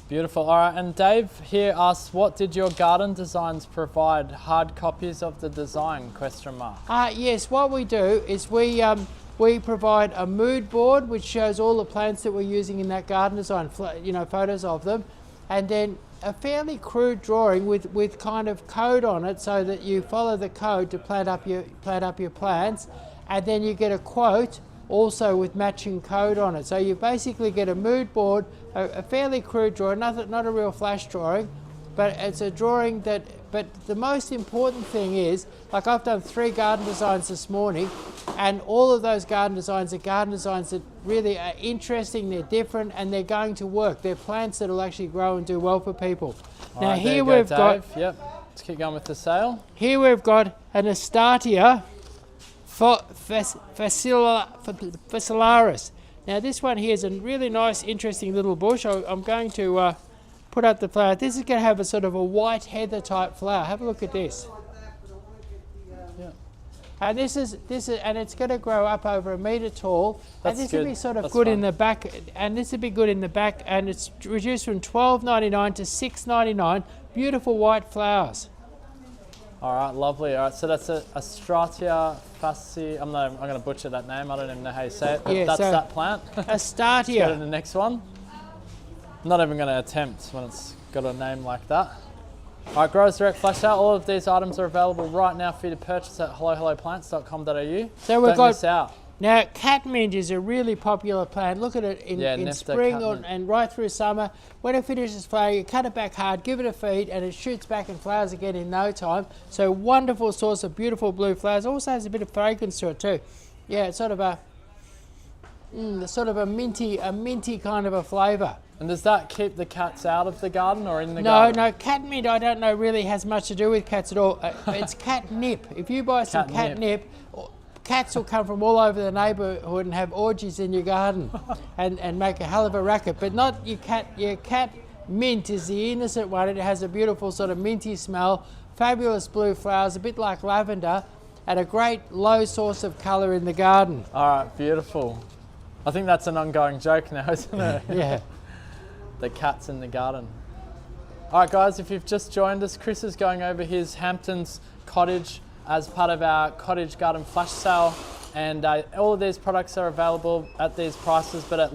Beautiful. All right, and Dave here asks, what did your garden designs provide? Hard copies of the design? ? Yes, what we do is we provide a mood board which shows all the plants that we're using in that garden design, photos of them, and then a fairly crude drawing with kind of code on it so that you follow the code to plant up your plants, and then you get a quote also with matching code on it. So you basically get a mood board, a fairly crude drawing, not a real flash drawing, but it's a drawing that, but the most important thing is, like I've done 3 garden designs this morning, and all of those garden designs are garden designs that really are interesting, they're different, and they're going to work. They're plants that will actually grow and do well for people. All now right, here we've got, yep, let's keep going with the sale. Here we've got an Astatia facilaris. Now this one here is a really nice, interesting little bush. I'm going to put up the flower. This is going to have a sort of a white heather type flower. Have a look at this. Yeah. And this is, and it's going to grow up over 1 metre tall. That's and this good. will be sort of That's good fun. in the back. And this would be good in the back. And it's reduced from $12.99 to $6.99. Beautiful white flowers. All right, lovely. All right, so that's a Astratia fasci. I'm going to butcher that name. I don't even know how you say it. But Yeah, that's so that plant. Let's go to Astatia. the next one. I'm not even going to attempt when it's got a name like that. All right, Growers Direct Flash Sale. All of these items are available right now for you to purchase at hellohelloplants.com.au. So we've Don't got miss out. now catmint is a really popular plant. Look at it in Nepeta spring Catmint. and right through summer. When it finishes flowering, you cut it back hard, give it a feed, and it shoots back and flowers again in no time. So wonderful source of beautiful blue flowers. Also has a bit of fragrance to it too. Yeah, it's sort of a minty kind of a flavour. And does that keep the cats out of the garden or in the garden? No, catmint I don't know really has much to do with cats at all. It's catnip. If you buy some catnip, cats will come from all over the neighbourhood and have orgies in your garden and make a hell of a racket. But not your cat. Your cat mint is the innocent one. It has a beautiful sort of minty smell, fabulous blue flowers, a bit like lavender, and a great low source of colour in the garden. All right, beautiful. I think that's an ongoing joke now, isn't it? Yeah. The cats in the garden. All right, guys, if you've just joined us, Chris is going over his Hamptons cottage as part of our cottage garden flash sale, and all of these products are available at these prices, but at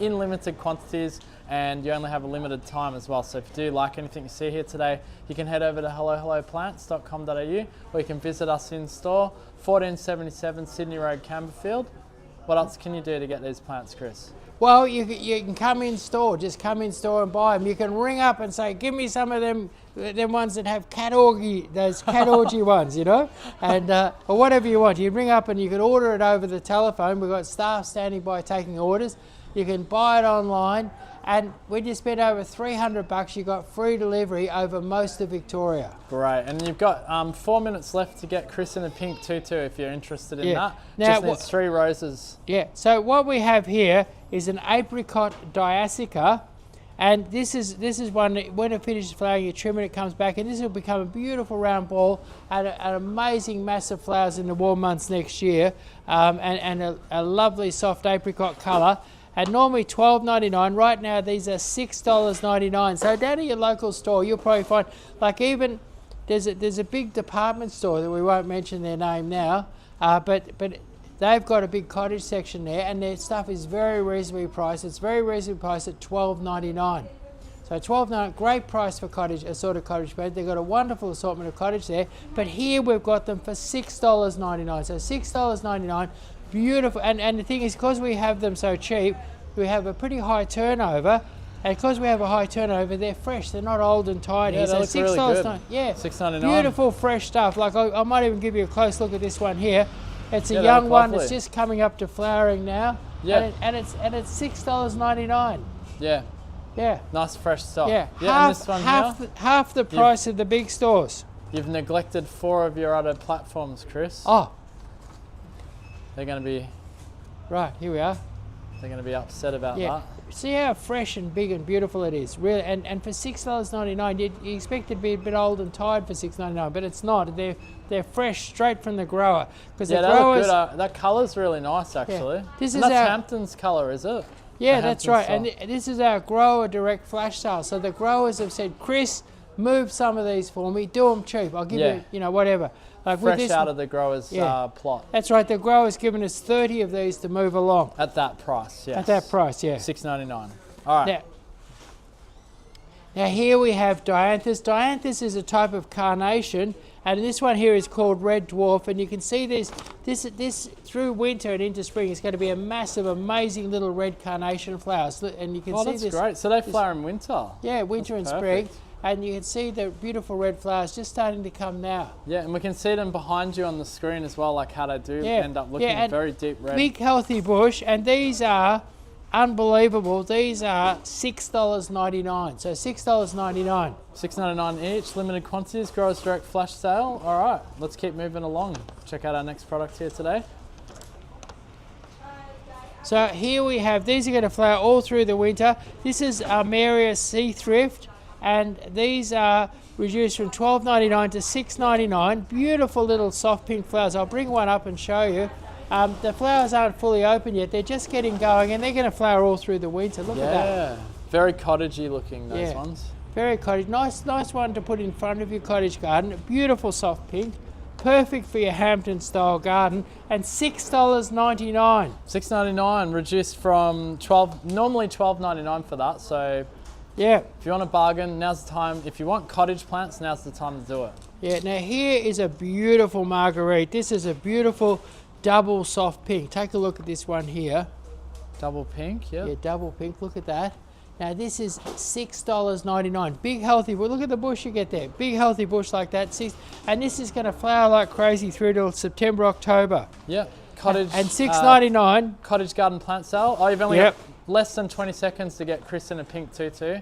in limited quantities, and you only have a limited time as well. So if you do like anything you see here today, you can head over to hellohelloplants.com.au, or you can visit us in store, 1477 Sydney Road, Camberfield. What else can you do to get these plants, Chris? Well, you can come in store, just come in store and buy them. You can ring up and say, give me some of them ones that have cat orgy, those cat orgy ones, and or whatever you want. You ring up and you can order it over the telephone. We've got staff standing by taking orders. You can buy it online, and when you spend over $300, you got free delivery over most of Victoria. Great, and you've got 4 minutes left to get Chris in a pink tutu if you're interested in that. Now, just needs 3 roses. Yeah, so what we have here is an apricot diasica, and this is one that when it finishes flowering, you trim it, it comes back, and this will become a beautiful round ball and an amazing massive flowers in the warm months next year, and a lovely soft apricot colour. And normally $12.99. Right now these are $6.99. So down at your local store, you'll probably find, like even there's a big department store that we won't mention their name now, but they've got a big cottage section there, and their stuff is very reasonably priced. It's very reasonably priced at $12.99. So $12.99, great price for cottage, assorted cottage bed. They've got a wonderful assortment of cottage there, but here we've got them for $6.99. So $6.99, beautiful. And the thing is, because we have them so cheap, we have a pretty high turnover. And because we have a high turnover, they're fresh. They're not old and tidy. Yeah, so they look really good. Yeah, $6.99. Beautiful, fresh stuff. Like I might even give you a close look at this one here. It's a Yeah, young they look one. lovely. It's just coming up to flowering now. Yeah. And it's $6.99. Yeah. Yeah. Nice fresh stock. Yeah. And this one here, half the price of the big stores. you've neglected 4 of your other platforms, Chris. Oh, They're going to be right. Here we are. upset about Yeah. that. See how fresh and big and beautiful it is, really. And for $6.99, you expect it to be a bit old and tired for $6.99, but it's not. They're fresh, straight from the grower. Because Yeah, the they look growers, good. That colour's really nice, actually. This And is that's our- Hampton's colour, is it? yeah, The that's Hampton right. style. And this is our grower direct flash sale. So the growers have said, Chris, move some of these for me. Do them cheap. I'll give you, whatever. Like with Fresh this, out of the grower's Yeah. plot. that's right. The grower's given us 30 of these to move along. At that price, yes. At that price, yeah. $6.99. All right. Now here we have Dianthus. Dianthus is a type of carnation, and this one here is called Red Dwarf. And you can see this through winter and into spring. It's going to be a massive, amazing little red carnation flowers. And you can see That's this. great. So they flower in winter. Yeah, winter That's and spring. perfect. And you can see the beautiful red flowers just starting to come now. Yeah, and we can see them behind you on the screen as well, like how they do Yeah. end up looking and very deep red. Big healthy bush, and these are unbelievable. These are $6.99. So $6.99. $6.99 each, limited quantities, Growers Direct Flash Sale. All right, let's keep moving along. Check out our next product here today. So here we have, these are going to flower all through the winter. This is Armeria Sea Thrift, and these are reduced from $12.99 to $6.99. Beautiful little soft pink flowers. I'll bring one up and show you. The flowers aren't fully open yet. They're just getting going, and they're going to flower all through the winter. Look at that. Yeah, very cottagey looking, those Yeah. ones. Very cottage. Nice one to put in front of your cottage garden. A beautiful soft pink. Perfect for your Hampton style garden. And $6.99. $6.99 reduced from normally $12.99 for that. So Yeah. if you want a bargain, now's the time. If you want cottage plants, now's the time to do it. Yeah, now here is a beautiful marguerite. This is a beautiful double soft pink. Take a look at this one here. Double pink, yeah. Yeah, double pink. Look at that. Now this is $6.99. Big healthy bush. Look at the bush you get there. Big healthy bush like that. And this is going to flower like crazy through till September, October. Yeah, cottage. And $6.99. Cottage garden plant sale. Oh, you've only got less than 20 seconds to get Chris in a pink tutu.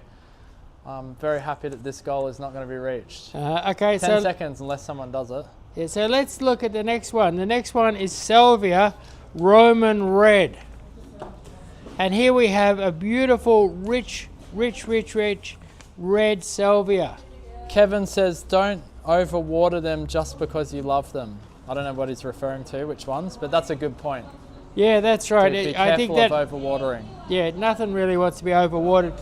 I'm very happy that this goal is not going to be reached. Okay, 10 seconds unless someone does it. Yeah, so let's look at the next one. The next one is Salvia Roman Red. And here we have a beautiful, rich red salvia. Kevin says, don't overwater them just because you love them. I don't know what he's referring to, which ones, but that's a good point. Yeah, that's right. Be I think careful that of overwatering. Yeah, nothing really wants to be overwatered.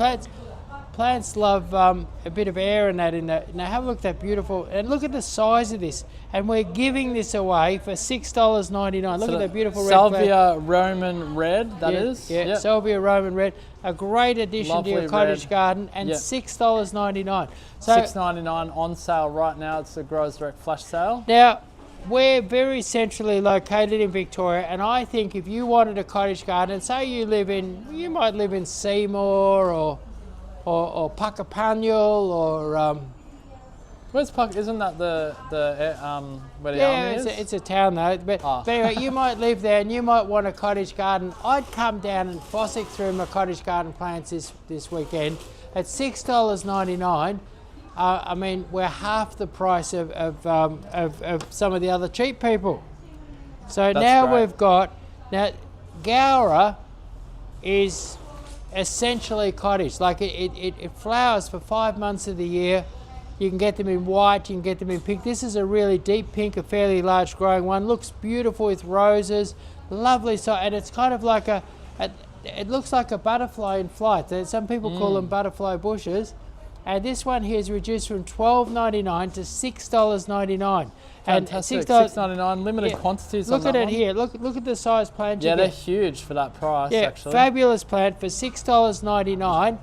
Plants love a bit of air and that in that. Now have a look at that beautiful, and look at the size of this. And we're giving this away for $6.99. Look at that beautiful red Salvia Roman Red, that is. Yeah, Yep. Salvia Roman Red. A great addition Lovely to your cottage red. garden, and Yep. $6.99. So $6.99 on sale right now. It's the Growers Direct Flash Sale. now, we're very centrally located in Victoria, and I think if you wanted a cottage garden, say you might live in Seymour or Puckapunyal or Where's Puck? Isn't that the where the yeah, army is? it's a town though. But anyway, you might live there and you might want a cottage garden. I'd come down and fossick through my cottage garden plants this weekend at $6.99. I mean, we're half the price of some of the other cheap people. So That's now great. we've got Gaura is essentially cottage. Like it flowers for 5 months of the year. You can get them in white, you can get them in pink. This is a really deep pink, a fairly large growing one. Looks beautiful with roses, lovely. So, and it's kind of like it looks like a butterfly in flight. Some people call them butterfly bushes. And this one here is reduced from $12.99 to $6.99. Fantastic. And $6.99, limited quantities on that Look at it one. here. Look at the size plant. Yeah, they're huge for that price, actually. Fabulous plant for $6.99.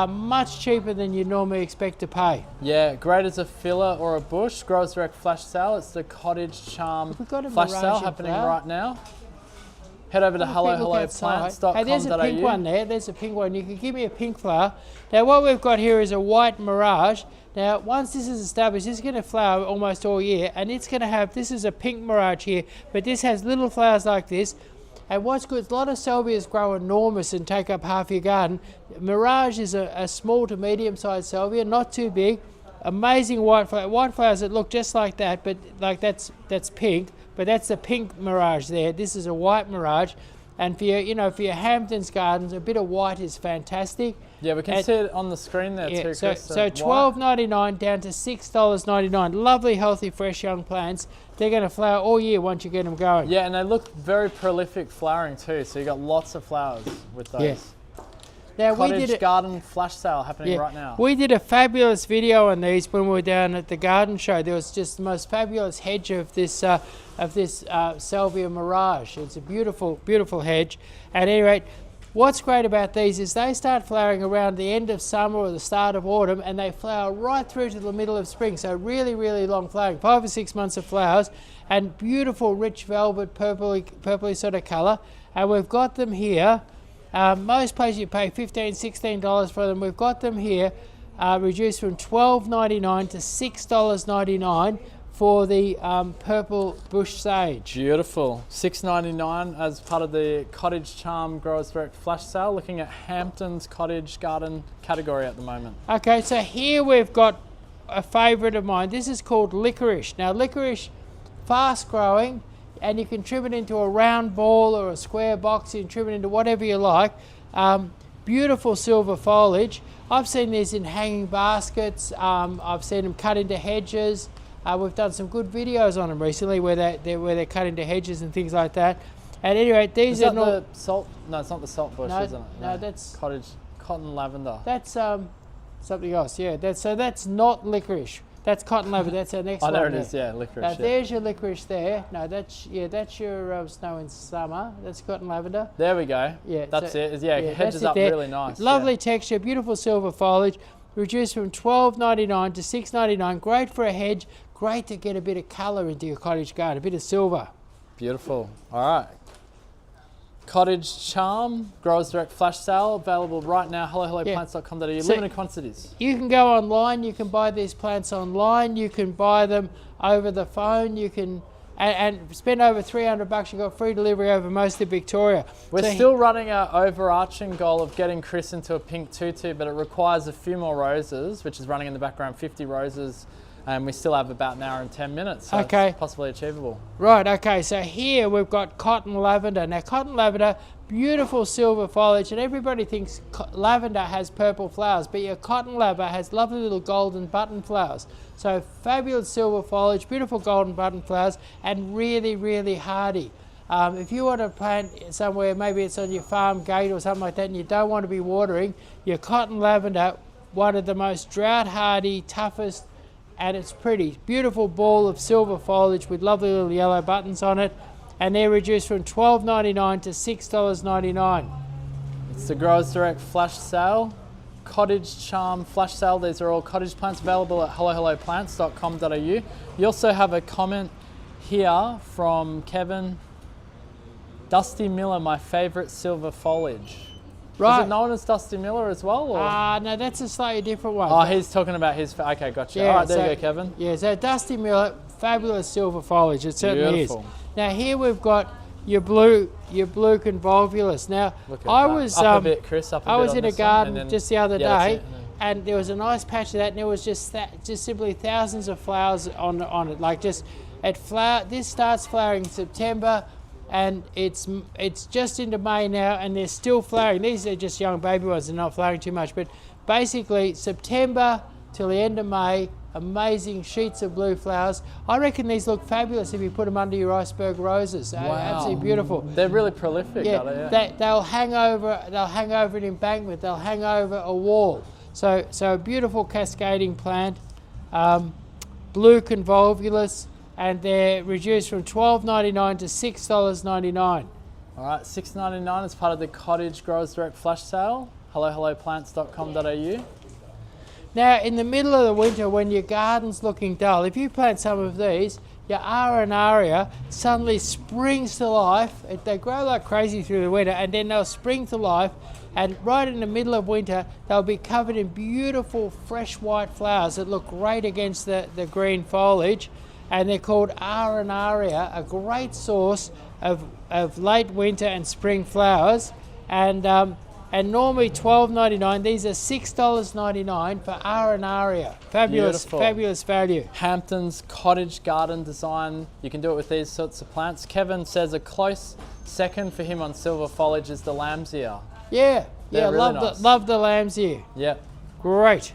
Much cheaper than you normally expect to pay. Yeah, great as a filler or a bush. Growers Direct Flash Sale. It's the Cottage Charm Flash Sale happening right now. Head over to hellohelloplants.com.au. Hey, there's a pink one there. There's a pink one. You can give me a pink flower. Now, what we've got here is a white mirage. Now, once this is established, this is going to flower almost all year, and it's going to have, this is a pink mirage here, but this has little flowers like this. And what's good, a lot of salvias grow enormous and take up half your garden. Mirage is a small to medium-sized salvia, not too big. Amazing white flowers that look just like that, but like that's pink. But that's the pink mirage there. This is a white mirage, and for your, for your Hamptons gardens, a bit of white is fantastic. Yeah, we can see it on the screen there too, Chris. So $12.99 down to $6.99. Lovely, healthy, fresh young plants. They're going to flower all year once you get them going. Yeah, and they look very prolific flowering too. So you got lots of flowers with those. Yeah. Now, Cottage Garden Flash Sale happening right now. We did a fabulous video on these when we were down at the garden show. There was just the most fabulous hedge of this Salvia Mirage. It's a beautiful, beautiful hedge. At any rate, what's great about these is they start flowering around the end of summer or the start of autumn, and they flower right through to the middle of spring. So really, really long flowering, 5 or 6 months of flowers, and beautiful, rich velvet, purpley sort of colour. And we've got them here. Most places you pay $15, $16 for them. We've got them here reduced from $12.99 to $6.99 for the purple bush sage. Beautiful. $6.99 as part of the Cottage Charm Growers Direct Flash Sale, looking at Hampton's Cottage Garden category at the moment. Okay, so here we've got a favourite of mine. This is called licorice. Now licorice, fast growing, and you can trim it into a round ball or a square box. You can trim it into whatever you like. Beautiful silver foliage. I've seen these in hanging baskets. I've seen them cut into hedges. We've done some good videos on them recently where they're cut into hedges and things like that. At any rate, these are not the salt. No, it's not the salt bush, isn't it? No, that's cotton lavender. That's something else. Yeah, that's not licorice. That's cotton lavender. That's our next one. Oh, there it is. Yeah, licorice. There's your licorice there. No, that's your snow in summer. That's cotton lavender. There we go. Yeah, that's it. It hedges up really nice. Lovely texture, beautiful silver foliage. Reduced from $12.99 to $6.99. Great for a hedge. Great to get a bit of colour into your cottage garden. A bit of silver. Beautiful. All right. Cottage Charm Growers Direct Flash Sale available right now. hellohelloplants.com.au. Limited quantities. You can go online. You can buy these plants online. You can buy them over the phone. You can and spend over $300. You got free delivery over most of Victoria. We're still running our overarching goal of getting Chris into a pink tutu, but it requires a few more roses, which is running in the background, 50 roses. And we still have about an hour and 10 minutes, so it's possibly achievable. Right, okay, so here we've got cotton lavender. Now cotton lavender, beautiful silver foliage, and everybody thinks lavender has purple flowers, but your cotton lavender has lovely little golden button flowers. So fabulous silver foliage, beautiful golden button flowers, and really, really hardy. If you want to plant somewhere, maybe it's on your farm gate or something like that, and you don't want to be watering, your cotton lavender, one of the most drought hardy, toughest, and it's pretty. Beautiful ball of silver foliage with lovely little yellow buttons on it, and they're reduced from $12.99 to $6.99. It's the Growers Direct Flash Sale, Cottage Charm Flash Sale. These are all cottage plants available at hellohelloplants.com.au. You also have a comment here from Kevin. Dusty Miller, my favourite silver foliage. Right. Is it known as Dusty Miller as well? No, that's a slightly different one. Oh, he's talking about his... Okay, gotcha. Yeah, all right, there you go, Kevin. Yeah, so Dusty Miller, fabulous silver foliage. It certainly is. Now here we've got your blue convolvulus. Now I was up a bit, Chris. I was in a garden just the other day, and there was a nice patch of that, and there was just simply thousands of flowers on it. Like this starts flowering in September. And it's just into May now, and they're still flowering. These are just young baby ones, they're not flowering too much, but basically September till the end of May, amazing sheets of blue flowers. I reckon these look fabulous if you put them under your iceberg roses. Wow. Absolutely beautiful. They're really prolific, They'll hang over an embankment, they'll hang over a wall. So a beautiful cascading plant, blue convolvulus, and they're reduced from $12.99 to $6.99. All right, $6.99 is part of the Cottage Growers Direct Flash Sale. HelloHelloPlants.com.au. Now, in the middle of the winter, when your garden's looking dull, if you plant some of these, your Armeria suddenly springs to life. They grow like crazy through the winter, and then they'll spring to life, and right in the middle of winter, they'll be covered in beautiful fresh white flowers that look great against the green foliage, and they're called Armeria, a great source of late winter and spring flowers, and normally $12.99. These are $6.99 for Armeria. Fabulous, Beautiful. Fabulous value. Hampton's cottage garden design. You can do it with these sorts of plants. Kevin says a close second for him on silver foliage is the lamb's ear. Yeah, They're really nice. love the lamb's ear. Yep. Great.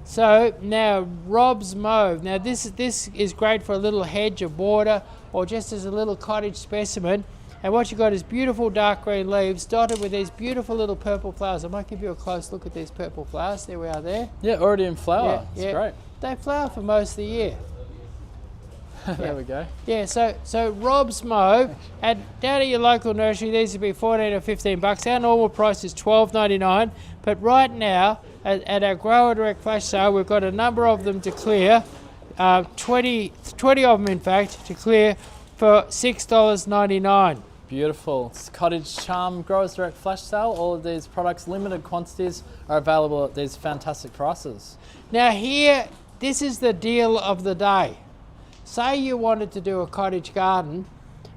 So now Rob's Mauve. Now this is great for a little hedge, a border, or just as a little cottage specimen. And what you got is beautiful dark green leaves dotted with these beautiful little purple flowers. I might give you a close look at these purple flowers. There we are there. Yeah, already in flower. Yeah, It's great. They flower for most of the year. There we go. Yeah, so Rob's Mauve, and down at your local nursery, these would be 14 or 15 bucks. Our normal price is $12.99, but right now at our Grower Direct Flash Sale, we've got a number of them to clear, 20 of them in fact, to clear for $6.99. Beautiful. It's Cottage Charm Growers Direct Flash Sale. All of these products, limited quantities, are available at these fantastic prices. Now here, this is the deal of the day. Say you wanted to do a cottage garden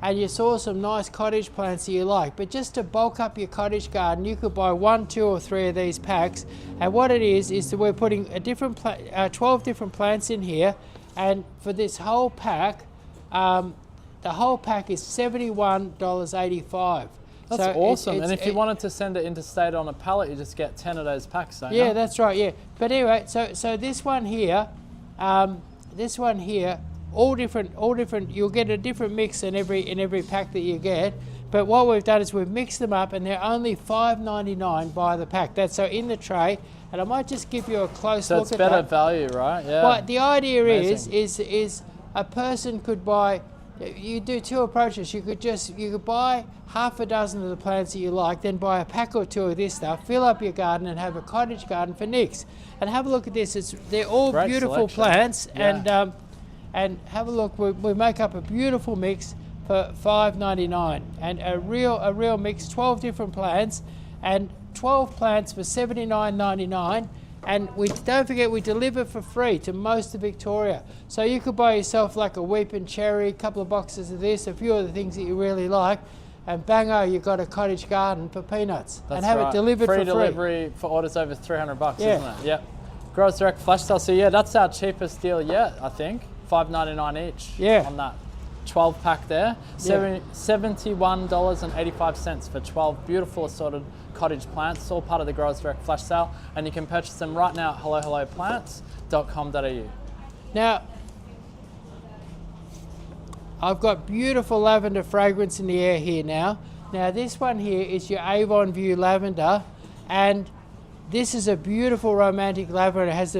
and you saw some nice cottage plants that you like, but just to bulk up your cottage garden, you could buy 1, 2 or 3 of these packs. And what it is that we're putting a different 12 different plants in here, and for this whole pack, the whole pack is $71.85. That's awesome. And if you wanted to send it interstate on a pallet, you just get 10 of those packs, don't you? Yeah, that's right, yeah. But anyway, so this one here, all different, you'll get a different mix in every pack that you get. But what we've done is we've mixed them up, and they're only $5.99 by the pack. That's so in the tray, and I might just give you a close look at that. So it's better value, right? Yeah. Well, the idea Amazing. is a person could buy. You do 2 approaches. You could buy half a dozen of the plants that you like, then buy a pack or 2 of this stuff, fill up your garden, and have a cottage garden for nix. And have a look at this. They're all Great beautiful selection. plants, Yeah. and have a look. We make up a beautiful mix for $5.99, and a real mix. 12 different plants, and 12 plants for $79.99. And don't forget, we deliver for free to most of Victoria. So you could buy yourself like a weeping cherry, a couple of boxes of this, a few of the things that you really like, and bango, you've got a cottage garden for peanuts. That's and have right. it delivered for free. Delivery for orders over $300, Yeah. isn't it? Yep. Growers Direct Flash Sale. So yeah, that's our cheapest deal yet, I think. $5.99 each. Yeah. On that 12 pack there. Yeah. $71.85 for 12 beautiful assorted cottage plants. It's all part of the Growers Direct Flash Sale, and you can purchase them right now at HelloHelloPlants.com.au. Now, I've got beautiful lavender fragrance in the air here now. Now this one here is your Avon View Lavender, and this is a beautiful romantic lavender. It has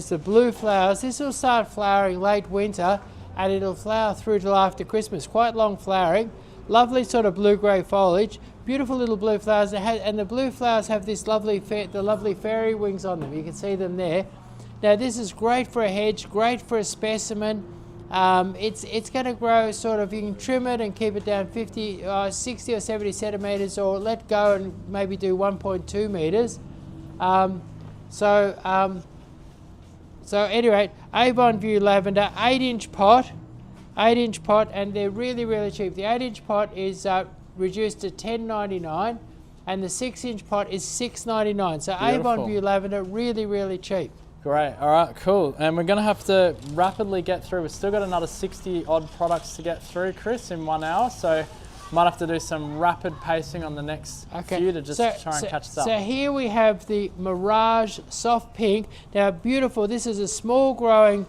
the blue flowers. This will start flowering late winter, and it'll flower through till after Christmas. Quite long flowering. Lovely sort of blue-grey foliage. Beautiful little blue flowers, and the blue flowers have this lovely fairy wings on them. You can see them there. Now this is great for a hedge, great for a specimen. It's going to grow sort of, you can trim it and keep it down 60 or 70 centimetres, or let go and maybe do 1.2 metres. So anyway, Avon View Lavender, 8-inch pot, and they're really, really cheap. The 8-inch pot is reduced to $10.99, and the 6-inch pot is $6.99. So Beautiful. Avon View Lavender, really, really cheap. Great. All right, cool. And we're going to have to rapidly get through. We've still got another 60 odd products to get through, Chris, in 1 hour. So might have to do some rapid pacing on the next few to just try and catch us up. So here we have the Mirage Soft Pink. Now, beautiful. This is a small growing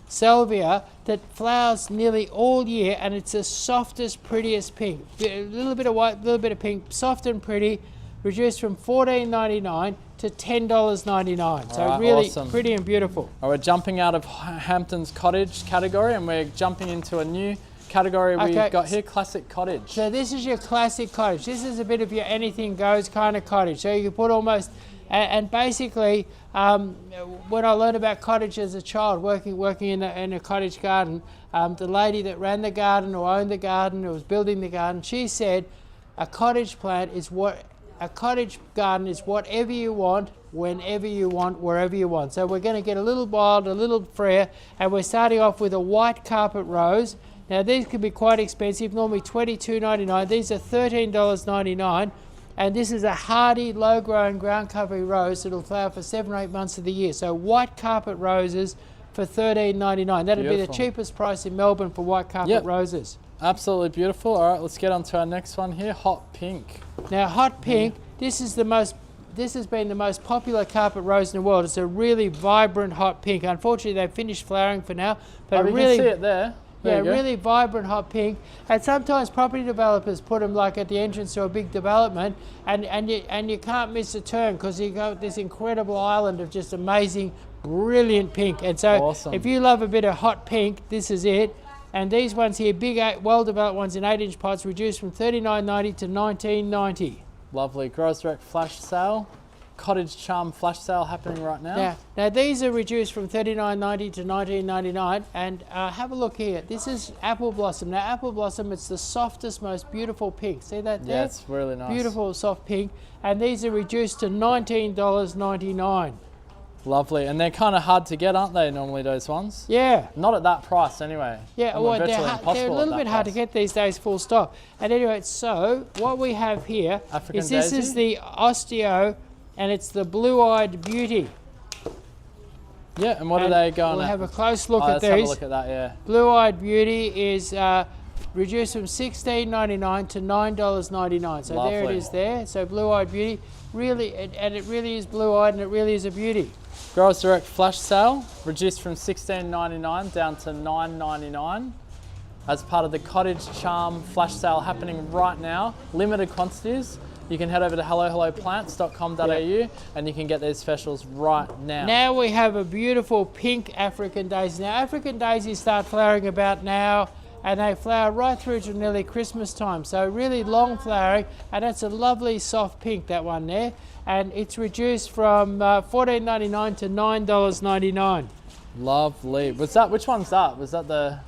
salvia that flowers nearly all year, and it's the softest, prettiest pink. A little bit of white, a little bit of pink, soft and pretty. reduced from $14.99 to $10.99. So Alright, really awesome. pretty and beautiful. We're jumping out of Hampton's cottage category and we're jumping into a new category we've got here, classic cottage. So this is your classic cottage. This is a bit of your anything goes kind of cottage. So you can put almost, and basically, when I learned about cottage as a child, working in a cottage garden, the lady that ran the garden or owned the garden or was building the garden, she said, a cottage garden is whatever you want, whenever you want, wherever you want. So we're going to get a little wild, a little freer, and we're starting off with a white carpet rose. Now these could be quite expensive, normally $22.99. These are $13.99. And this is a hardy, low-growing, ground-covering rose that'll flower for 7 or 8 months of the year. So white carpet roses for $13.99. That'll be the cheapest price in Melbourne for white carpet roses. Absolutely beautiful. All right, let's get on to our next one here, hot pink. Now hot pink, this has been the most popular carpet rose in the world. It's a really vibrant hot pink. Unfortunately, they've finished flowering for now. But you really, can see it there. Yeah, really vibrant hot pink. And sometimes property developers put them like at the entrance to a big development, and you can't miss a turn because you got this incredible island of just amazing, brilliant pink. And so if you love a bit of hot pink, this is it. And these ones here, big, well-developed ones in 8-inch pots, reduced from $39.90 to $19.90. Lovely. Growers Direct Flash Sale. Cottage Charm Flash Sale happening right now. Now these are reduced from $39.90 to $19.99, and have a look here. This is Apple Blossom. Now Apple Blossom, it's the softest, most beautiful pink. See that there? Yeah, it's really nice. Beautiful soft pink, and these are reduced to $19.99. Lovely, and they're kind of hard to get, aren't they, normally, those ones? Yeah. Not at that price, anyway. Yeah, well, they're a little bit hard to get these days, full stop. And anyway, so what we have here is this is the Osteo, and it's the Blue-Eyed Beauty. Yeah, and what are they going at? We'll have a close look at these. Let's have a look at that, yeah. Blue-Eyed Beauty is reduced from $16.99 to $9.99. So there it is there. So Blue-Eyed Beauty, really, and it really is blue-eyed, and it really is a beauty. Growers Direct Flash Sale, reduced from $16.99 down to $9.99 as part of the Cottage Charm Flash Sale happening right now. Limited quantities. You can head over to hellohelloplants.com.au and you can get these specials right now. Now we have a beautiful pink African daisy. Now African daisies start flowering about now, and they flower right through to nearly Christmas time. So really long flowering, and that's a lovely soft pink, that one there. And it's reduced from $14.99 to $9.99. Lovely. Which one's that? Was that the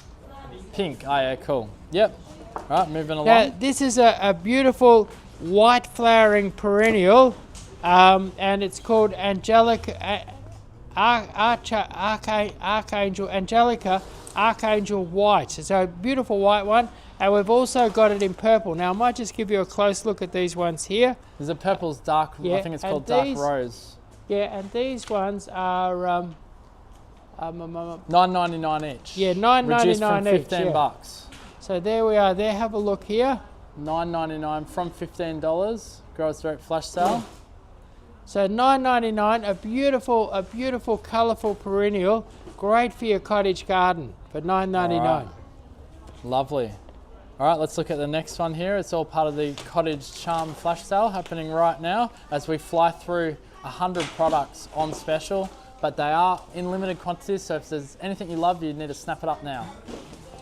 pink? Oh yeah, cool. Yep. All right, moving along. Now this is a beautiful white flowering perennial, and it's called Angelica Archangel White. So a beautiful white one, and we've also got it in purple. Now I might just give you a close look at these ones here. There's a purple's dark, I think it's called dark rose. Yeah, and these ones are $9.99 each. Yeah, $9.99 reduced from each. 15 bucks. So there we are. There, have a look here. $9.99 from $15. Growers Direct Flash Sale. So $9.99, a beautiful, colourful perennial, great for your cottage garden for $9.99. Right. Lovely. All right, let's look at the next one here. It's all part of the Cottage Charm Flash Sale happening right now as we fly through 100 products on special, but they are in limited quantities, so if there's anything you love, you need to snap it up now.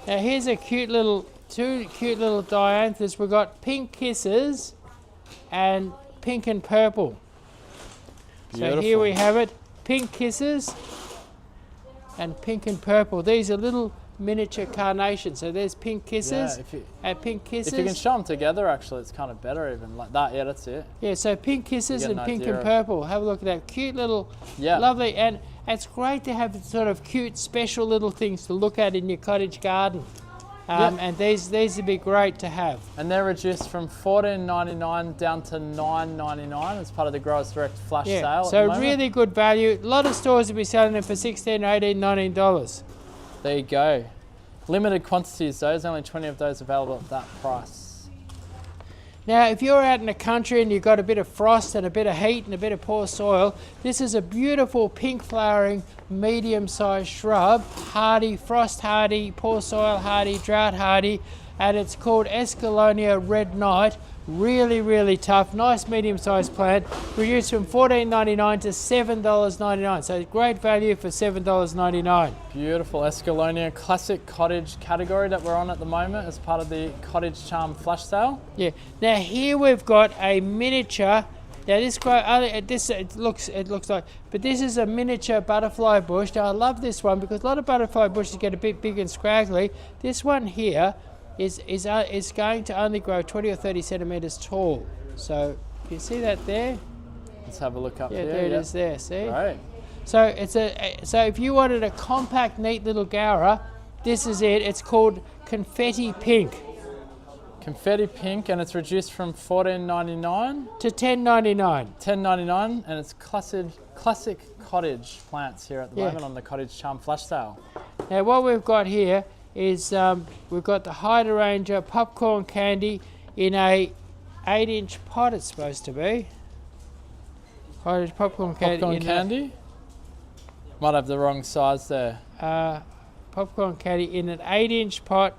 Now here's a two cute little dianthus. We've got pink kisses and pink and purple. Beautiful. So here we have it, pink kisses and pink and purple. These are little miniature carnations. So there's pink kisses and pink kisses. If you can show them together, actually, it's kind of better even like that. Yeah, that's it. Yeah, so pink kisses and pink and purple. Have a look at that cute little, lovely, and it's great to have sort of cute, special little things to look at in your cottage garden. And these would be great to have. And they're reduced from $14.99 down to $9.99 as part of the Growers Direct Flash Sale. So really good value. A lot of stores will be selling them for $16, $18, $19. There you go. Limited quantities though, there's only 20 of those available at that price. Now, if you're out in the country and you've got a bit of frost and a bit of heat and a bit of poor soil, this is a beautiful pink flowering, medium-sized shrub, hardy, frost hardy, poor soil hardy, drought hardy, and it's called Escallonia Red Knight. Really, really tough, nice medium-sized plant, reduced from $14.99 to $7.99. So great value for $7.99. Beautiful Escallonia, classic cottage category that we're on at the moment as part of the Cottage Charm Flash Sale. Yeah. Now here we've got a miniature. Now it looks like, but this is a miniature butterfly bush. Now I love this one because a lot of butterfly bushes get a bit big and scraggly. This one here is going to only grow 20 or 30 centimeters tall. So you see that there? Let's have a look up here. Yeah, there it is there, see? Right. So so if you wanted a compact, neat little Gaura, this is it. It's called Confetti Pink. Confetti Pink, and it's reduced from $14.99 to $10.99. $10.99, and it's classic cottage plants here at the moment on the Cottage Charm Flash Sale. Now what we've got here is we've got the Hydrangea popcorn candy in a 8-inch pot. It's supposed to be popcorn candy. Might have the wrong size there. Popcorn candy in an 8-inch pot,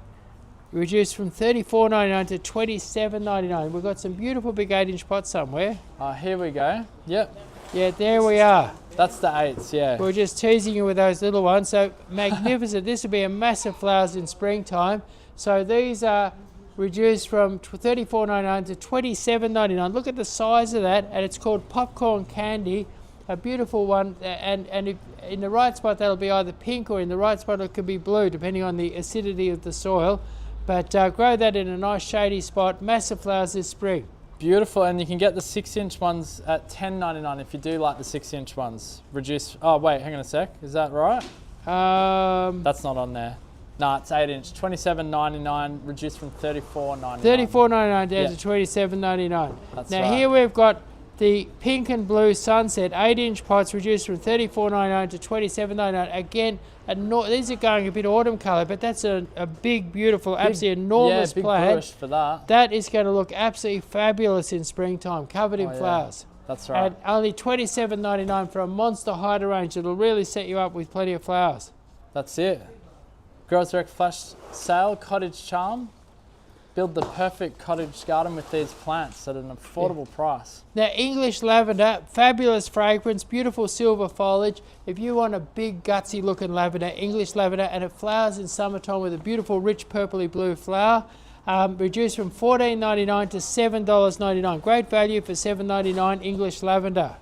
reduced from $34.99 to $27.99. We've got some beautiful big 8-inch pots somewhere. Here we go. Yep. Yeah, there we are. That's the 8s, yeah. We're just teasing you with those little ones. So magnificent. This will be a massive flowers in springtime. So these are reduced from $34.99 to $27.99. Look at the size of that, and it's called popcorn candy. A beautiful one, and if in the right spot that'll be either pink, or in the right spot it could be blue, depending on the acidity of the soil. But grow that in a nice shady spot. Massive flowers this spring. Beautiful, and you can get the 6-inch ones at $10.99 if you do like the 6-inch ones. Reduced. Oh wait, hang on a sec. Is that right? That's not on there. No, it's 8-inch. $27.99, reduced from $34.99. $34.99 down to $27.99. That's now right. here we've got the pink and blue sunset 8-inch pots, reduced from $34.99 to $27.99. Again, these are going a bit autumn colour, but that's a big, beautiful, absolutely enormous big plant. bush for that. That is going to look absolutely fabulous in springtime, covered in flowers. That's right. And only $27.99 for a monster hydrangea. It'll really set you up with plenty of flowers. That's it. Growers Direct Flash Sale, Cottage Charm. Build the perfect cottage garden with these plants at an affordable price. Now, English lavender, fabulous fragrance, beautiful silver foliage. If you want a big gutsy looking lavender, English lavender, and it flowers in summertime with a beautiful rich purpley blue flower, reduced from $14.99 to $7.99. Great value for $7.99 English lavender.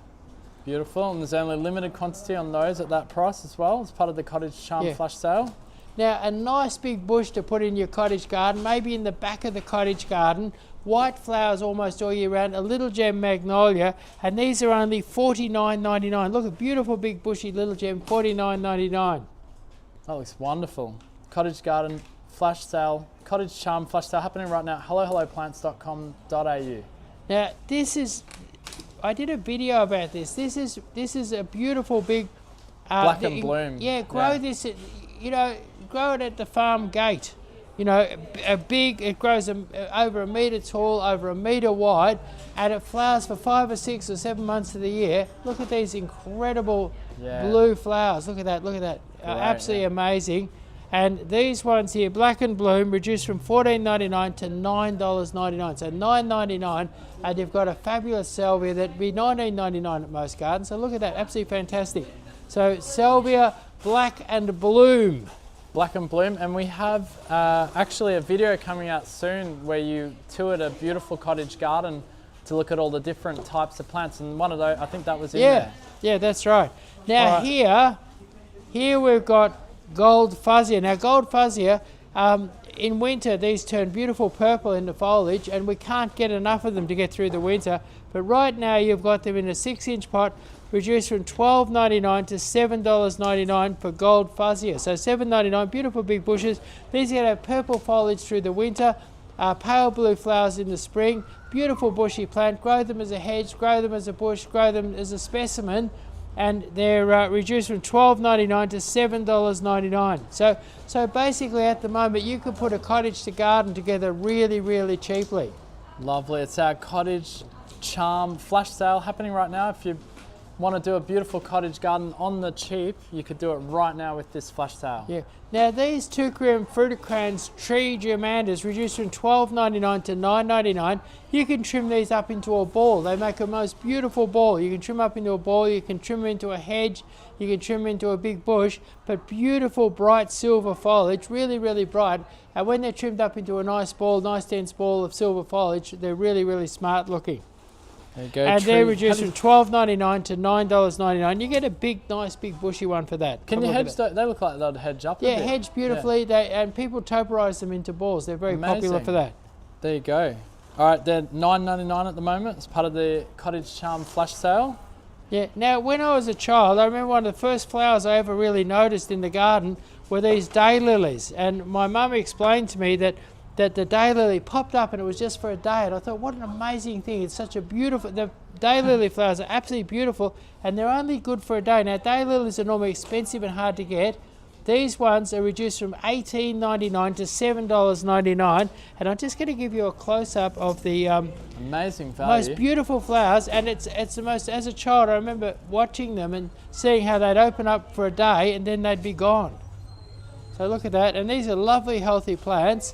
Beautiful, and there's only limited quantity on those at that price as well, as part of the Cottage Charm Flash Sale. Now, a nice big bush to put in your cottage garden, maybe in the back of the cottage garden. White flowers almost all year round, a little gem magnolia, and these are only $49.99. Look, a beautiful big bushy little gem, $49.99. That looks wonderful. Cottage Garden Flash Sale, Cottage Charm Flash Sale happening right now at hellohelloplants.com.au. Now, this is, I did a video about this. This is a beautiful big black and bloom. Yeah, grow this, grow it at the farm gate. It grows over 1 metre tall, over 1 metre wide, and it flowers for 5 or 6 or 7 months of the year. Look at these incredible blue flowers. Look at that. Absolutely amazing. And these ones here, black and bloom, reduced from $14.99 to $9.99. So $9.99, and you've got a fabulous salvia that'd be $19.99 at most gardens. So look at that, absolutely fantastic. So salvia, black and bloom. Black and bloom, and we have actually a video coming out soon where you toured a beautiful cottage garden to look at all the different types of plants, and one of those, I think that was in there. Yeah, that's right. Now here we've got gold fuchsia. Now gold fuchsia, in winter these turn beautiful purple in the foliage, and we can't get enough of them to get through the winter, but right now you've got them in a 6-inch pot, reduced from $12.99 to $7.99 for gold fuchsia. So $7.99, beautiful big bushes. These are going to have purple foliage through the winter, pale blue flowers in the spring. Beautiful bushy plant. Grow them as a hedge, grow them as a bush, grow them as a specimen, and they're reduced from $12.99 to $7.99. So basically at the moment you could put a cottage to garden together really, really cheaply. Lovely. It's our Cottage Charm Flash Sale happening right now. If you want to do a beautiful cottage garden on the cheap, you could do it right now with this flash sale. Yeah. Now these 2 gram Frutacrans tree germander reduced from $12.99 to $9.99. You can trim these up into a ball. They make a most beautiful ball. You can trim up into a ball, you can trim into a hedge, you can trim into a big bush, but beautiful bright silver foliage, really, really bright. And when they're trimmed up into a nice ball, nice dense ball of silver foliage, they're really, really smart looking. There you go. And they're reduced from $12.99 to $9.99. You get a big, nice, big bushy one for that. Can you hedge? They look like they'd hedge up. Yeah, a bit. hedge beautifully. Yeah. And people toporize them into balls. They're very popular for that. There you go. All right, they're $9.99 at the moment. It's part of the Cottage Charm Flash Sale. Yeah. Now, when I was a child, I remember one of the first flowers I ever really noticed in the garden were these daylilies. And my mum explained to me that the daylily popped up and it was just for a day, and I thought, what an amazing thing. It's such a beautiful, the daylily flowers are absolutely beautiful, and they're only good for a day. Now daylilies are normally expensive and hard to get. These ones are reduced from $18.99 to $7.99, and I'm just going to give you a close-up of the amazing value, most beautiful flowers. And it's the most, as a child I remember watching them and seeing how they'd open up for a day and then they'd be gone. So look at that, and these are lovely healthy plants.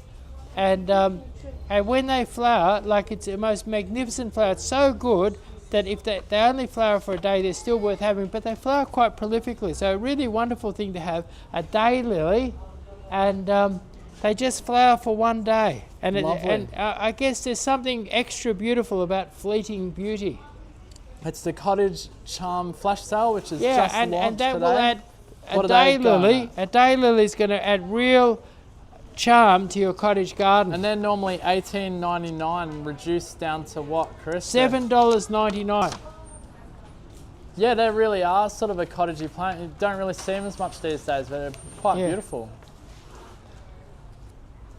And when they flower, like, it's the most magnificent flower. It's so good that if they only flower for a day, they're still worth having, but they flower quite prolifically. So a really wonderful thing to have, a daylily, and they just flower for one day. And, I guess there's something extra beautiful about fleeting beauty. It's the Cottage Charm Flash Sale, which is just launched and that today. will add a daylily. A daylily is going to add real charm to your cottage garden. And they're normally $18.99, reduced down to what, Chris? $7.99. Yeah, they really are sort of a cottagey plant. You don't really see them as much these days, but they're quite beautiful.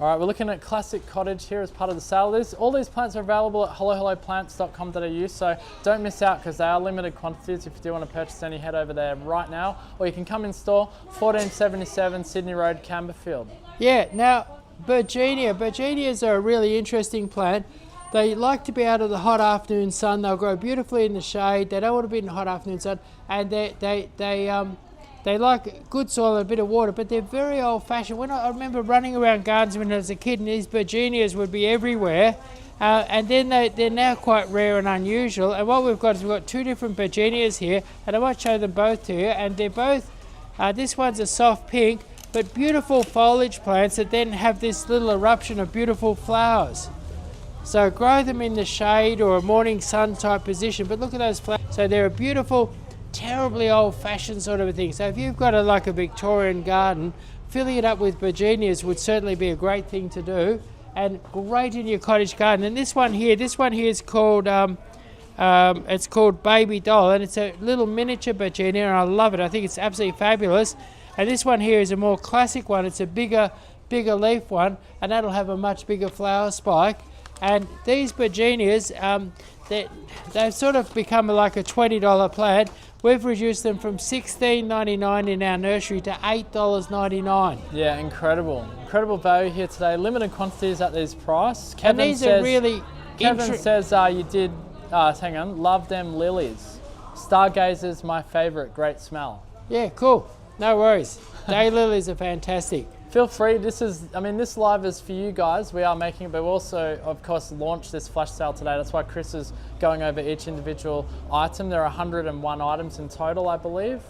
All right, we're looking at classic cottage here as part of the sale. All these plants are available at hellohelloplants.com.au, so don't miss out because they are limited quantities. If you do want to purchase any, head over there right now, or you can come in store, 1477 Sydney Road, Camberfield. Yeah, now Birchenia. Birchenias are a really interesting plant. They like to be out of the hot afternoon sun. They'll grow beautifully in the shade. They don't want to be in the hot afternoon sun, and they like good soil and a bit of water, but they're very old-fashioned. When I remember running around gardens when I was a kid, and these Birchenias would be everywhere, and then they're now quite rare and unusual. And what we've got is we've got 2 different Birchenias here, and I might show them both to you. And they're both, this one's a soft pink, but beautiful foliage plants that then have this little eruption of beautiful flowers. So grow them in the shade or a morning sun type position, but look at those flowers. So they're a beautiful, terribly old-fashioned sort of a thing. So if you've got like a Victorian garden, filling it up with Birchenias would certainly be a great thing to do, and great in your cottage garden. And this one here is called it's called Baby Doll, and it's a little miniature Birchenia, and I love it. I think it's absolutely fabulous. And this one here is a more classic one. It's a bigger leaf one, and that'll have a much bigger flower spike. And these Birchenias, they've sort of become like a $20 plant. We've reduced them from $16.99 in our nursery to $8.99. Yeah, incredible value here today. Limited quantities at these prices. Kevin says you did. Hang on, love them lilies. Stargazers, my favourite. Great smell. Yeah, cool. No worries. Daylilies are fantastic. Feel free. This live is for you guys. We are making it, but we also, of course, launched this flash sale today. That's why Chris is going over each individual item. There are 101 items in total, I believe,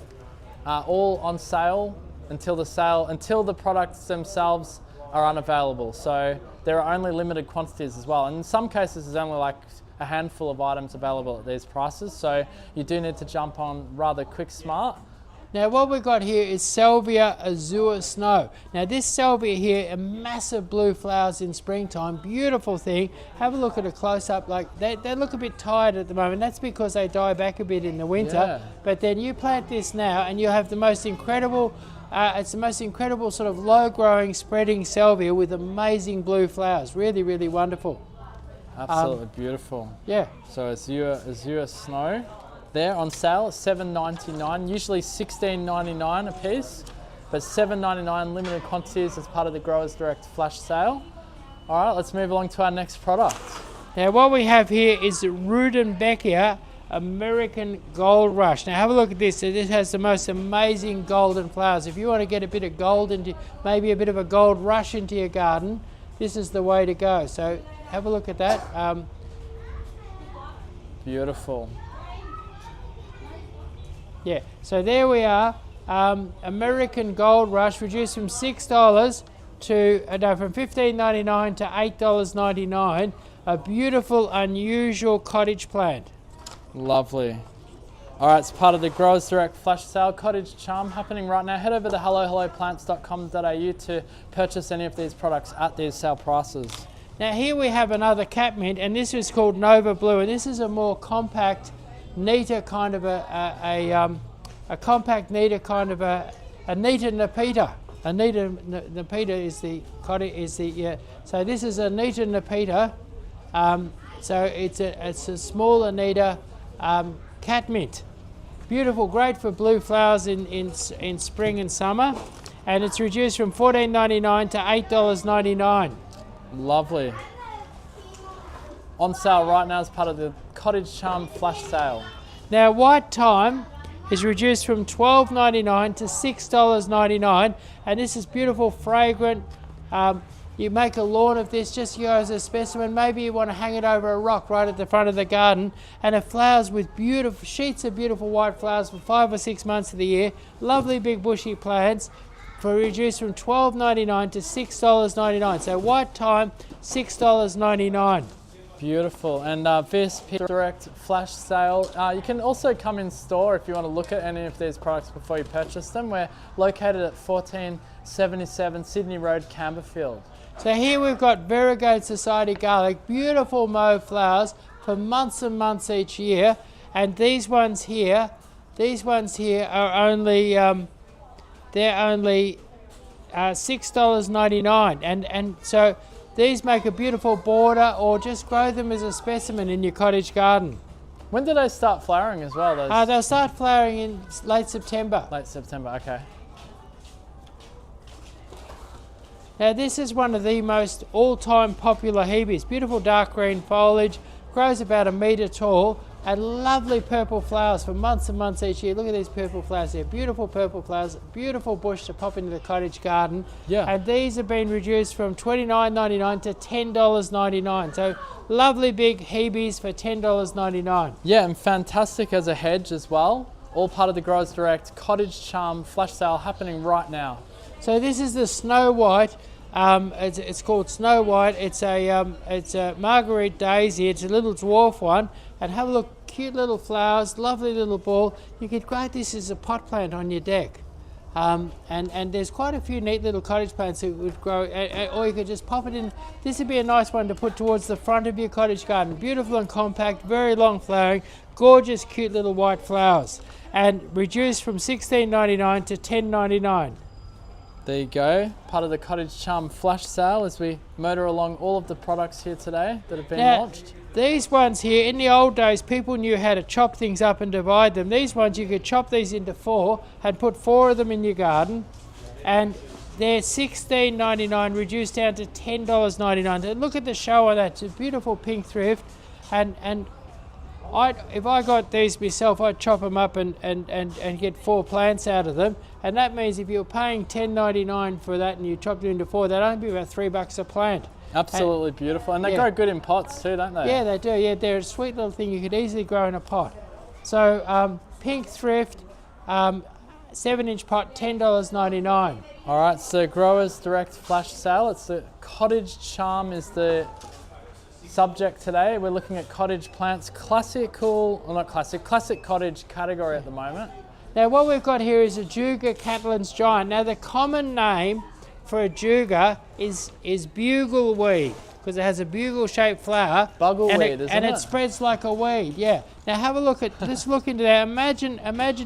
all on sale until the products themselves are unavailable. So there are only limited quantities as well. And in some cases, there's only like a handful of items available at these prices. So you do need to jump on rather quick smart. Now what we've got here is Salvia Azure Snow. Now this salvia here, a massive blue flowers in springtime, beautiful thing. Have a look at a close-up. Like they look a bit tired at the moment. That's because they die back a bit in the winter. Yeah. But then you plant this now and you'll have the most incredible, it's the most incredible sort of low-growing, spreading salvia with amazing blue flowers. Really, really wonderful. Absolutely beautiful. Yeah. So Azure Snow. There on sale, $7.99, usually $16.99 a piece, but $7.99 limited quantities as part of the Growers Direct Flash Sale. All right, let's move along to our next product. Now what we have here is Rudbeckia American Gold Rush. Now have a look at this. So this has the most amazing golden flowers. If you want to get a bit of gold into, maybe a bit of a gold rush into your garden, this is the way to go. So have a look at that. Beautiful. Yeah, so there we are. American Gold Rush reduced from $6 to from $15.99 to $8.99. A beautiful, unusual cottage plant. Lovely. All right, it's part of the Growers Direct Flash Sale. Cottage Charm happening right now. Head over to hellohelloplants.com.au to purchase any of these products at these sale prices. Now here we have another catmint, and this is called Nova Blue, and this is a more compact, neater kind of a compact, neater kind of a neater Nepeta. A neater Nepeta is the so this is a neater Nepeta. So it's a smaller, neater catmint. Beautiful, great for blue flowers in spring and summer, and it's reduced from $14.99 to $8.99. Lovely. On sale right now as part of the Cottage Charm Flash Sale. Now white thyme is reduced from $12.99 to $6.99, and this is beautiful, fragrant. You make a lawn of this just to go as a specimen. Maybe you want to hang it over a rock right at the front of the garden, and it flowers with beautiful sheets of beautiful white flowers for 5 or 6 months of the year. Lovely big bushy plants for reduced from $12.99 to $6.99. So white thyme, $6.99. Beautiful. And this Direct Flash Sale, you can also come in store if you want to look at any of these products before you purchase them. We're located at 1477 Sydney Road, Camberfield. So here we've got Variegated Society garlic, beautiful mauve flowers for months and months each year. And these ones here are only they're only $6.99, and so these make a beautiful border, or just grow them as a specimen in your cottage garden. When do they start flowering as well? They'll start flowering in late September. Late September, okay. Now this is one of the most all-time popular Hebes. Beautiful dark green foliage, grows about 1 metre tall, and lovely purple flowers for months and months each year. Look at these purple flowers here, beautiful purple flowers, beautiful bush to pop into the cottage garden. Yeah. And these have been reduced from $29.99 to $10.99. So lovely big Hebes for $10.99. Yeah, and fantastic as a hedge as well. All part of the Growers Direct Cottage Charm Flash Sale happening right now. So this is the Snow White. It's called Snow White. It's a Marguerite Daisy. It's a little dwarf one. And have a look, cute little flowers, lovely little ball. You could grow this as a pot plant on your deck. And there's quite a few neat little cottage plants that would grow, or you could just pop it in. This would be a nice one to put towards the front of your cottage garden. Beautiful and compact, very long flowering, gorgeous, cute little white flowers. And reduced from $16.99 to $10.99. There you go, part of the Cottage Charm Flash Sale as we motor along all of the products here today that have been launched. These ones here, in the old days, people knew how to chop things up and divide them. These ones, you could chop these into 4 and put 4 of them in your garden. And they're $16.99, reduced down to $10.99. And look at the show on that, it's a beautiful pink thrift. And if I got these myself, I'd chop them up and get 4 plants out of them. And that means if you're paying $10.99 for that and you chopped it into 4, that'd only be about $3 a plant. Absolutely beautiful. And they grow good in pots too, don't they? Yeah, they do. Yeah, they're a sweet little thing you could easily grow in a pot. So pink thrift, 7-inch pot, $10.99. All right, so Growers Direct Flash Sale. It's the Cottage Charm is the subject today. We're looking at cottage plants, classic cottage category at the moment. Now what we've got here is a Juga Catalan's Giant. Now the common name for a Juga is bugleweed, because it has a bugle-shaped flower. Bugleweed, isn't it? And it spreads like a weed, yeah. Now have a look at, let's look into that. Imagine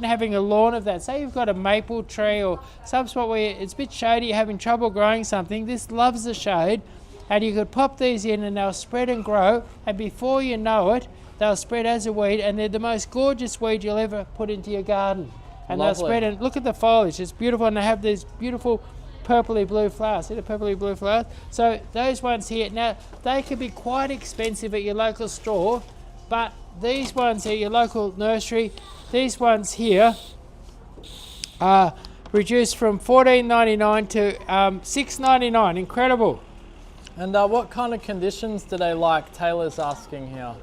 having a lawn of that. Say you've got a maple tree or some spot where it's a bit shady, you're having trouble growing something. This loves the shade, and you could pop these in and they'll spread and grow, and before you know it, they'll spread as a weed, and they're the most gorgeous weed you'll ever put into your garden. And Lovely. They'll spread, and look at the foliage, it's beautiful, and they have these beautiful purpley blue flowers. See the purpley blue flowers? So those ones here, now they could be quite expensive at your local store, but these ones here, your local nursery, these ones here are reduced from $14.99 to $6.99. Incredible. And what kind of conditions do they like? Taylor's asking here.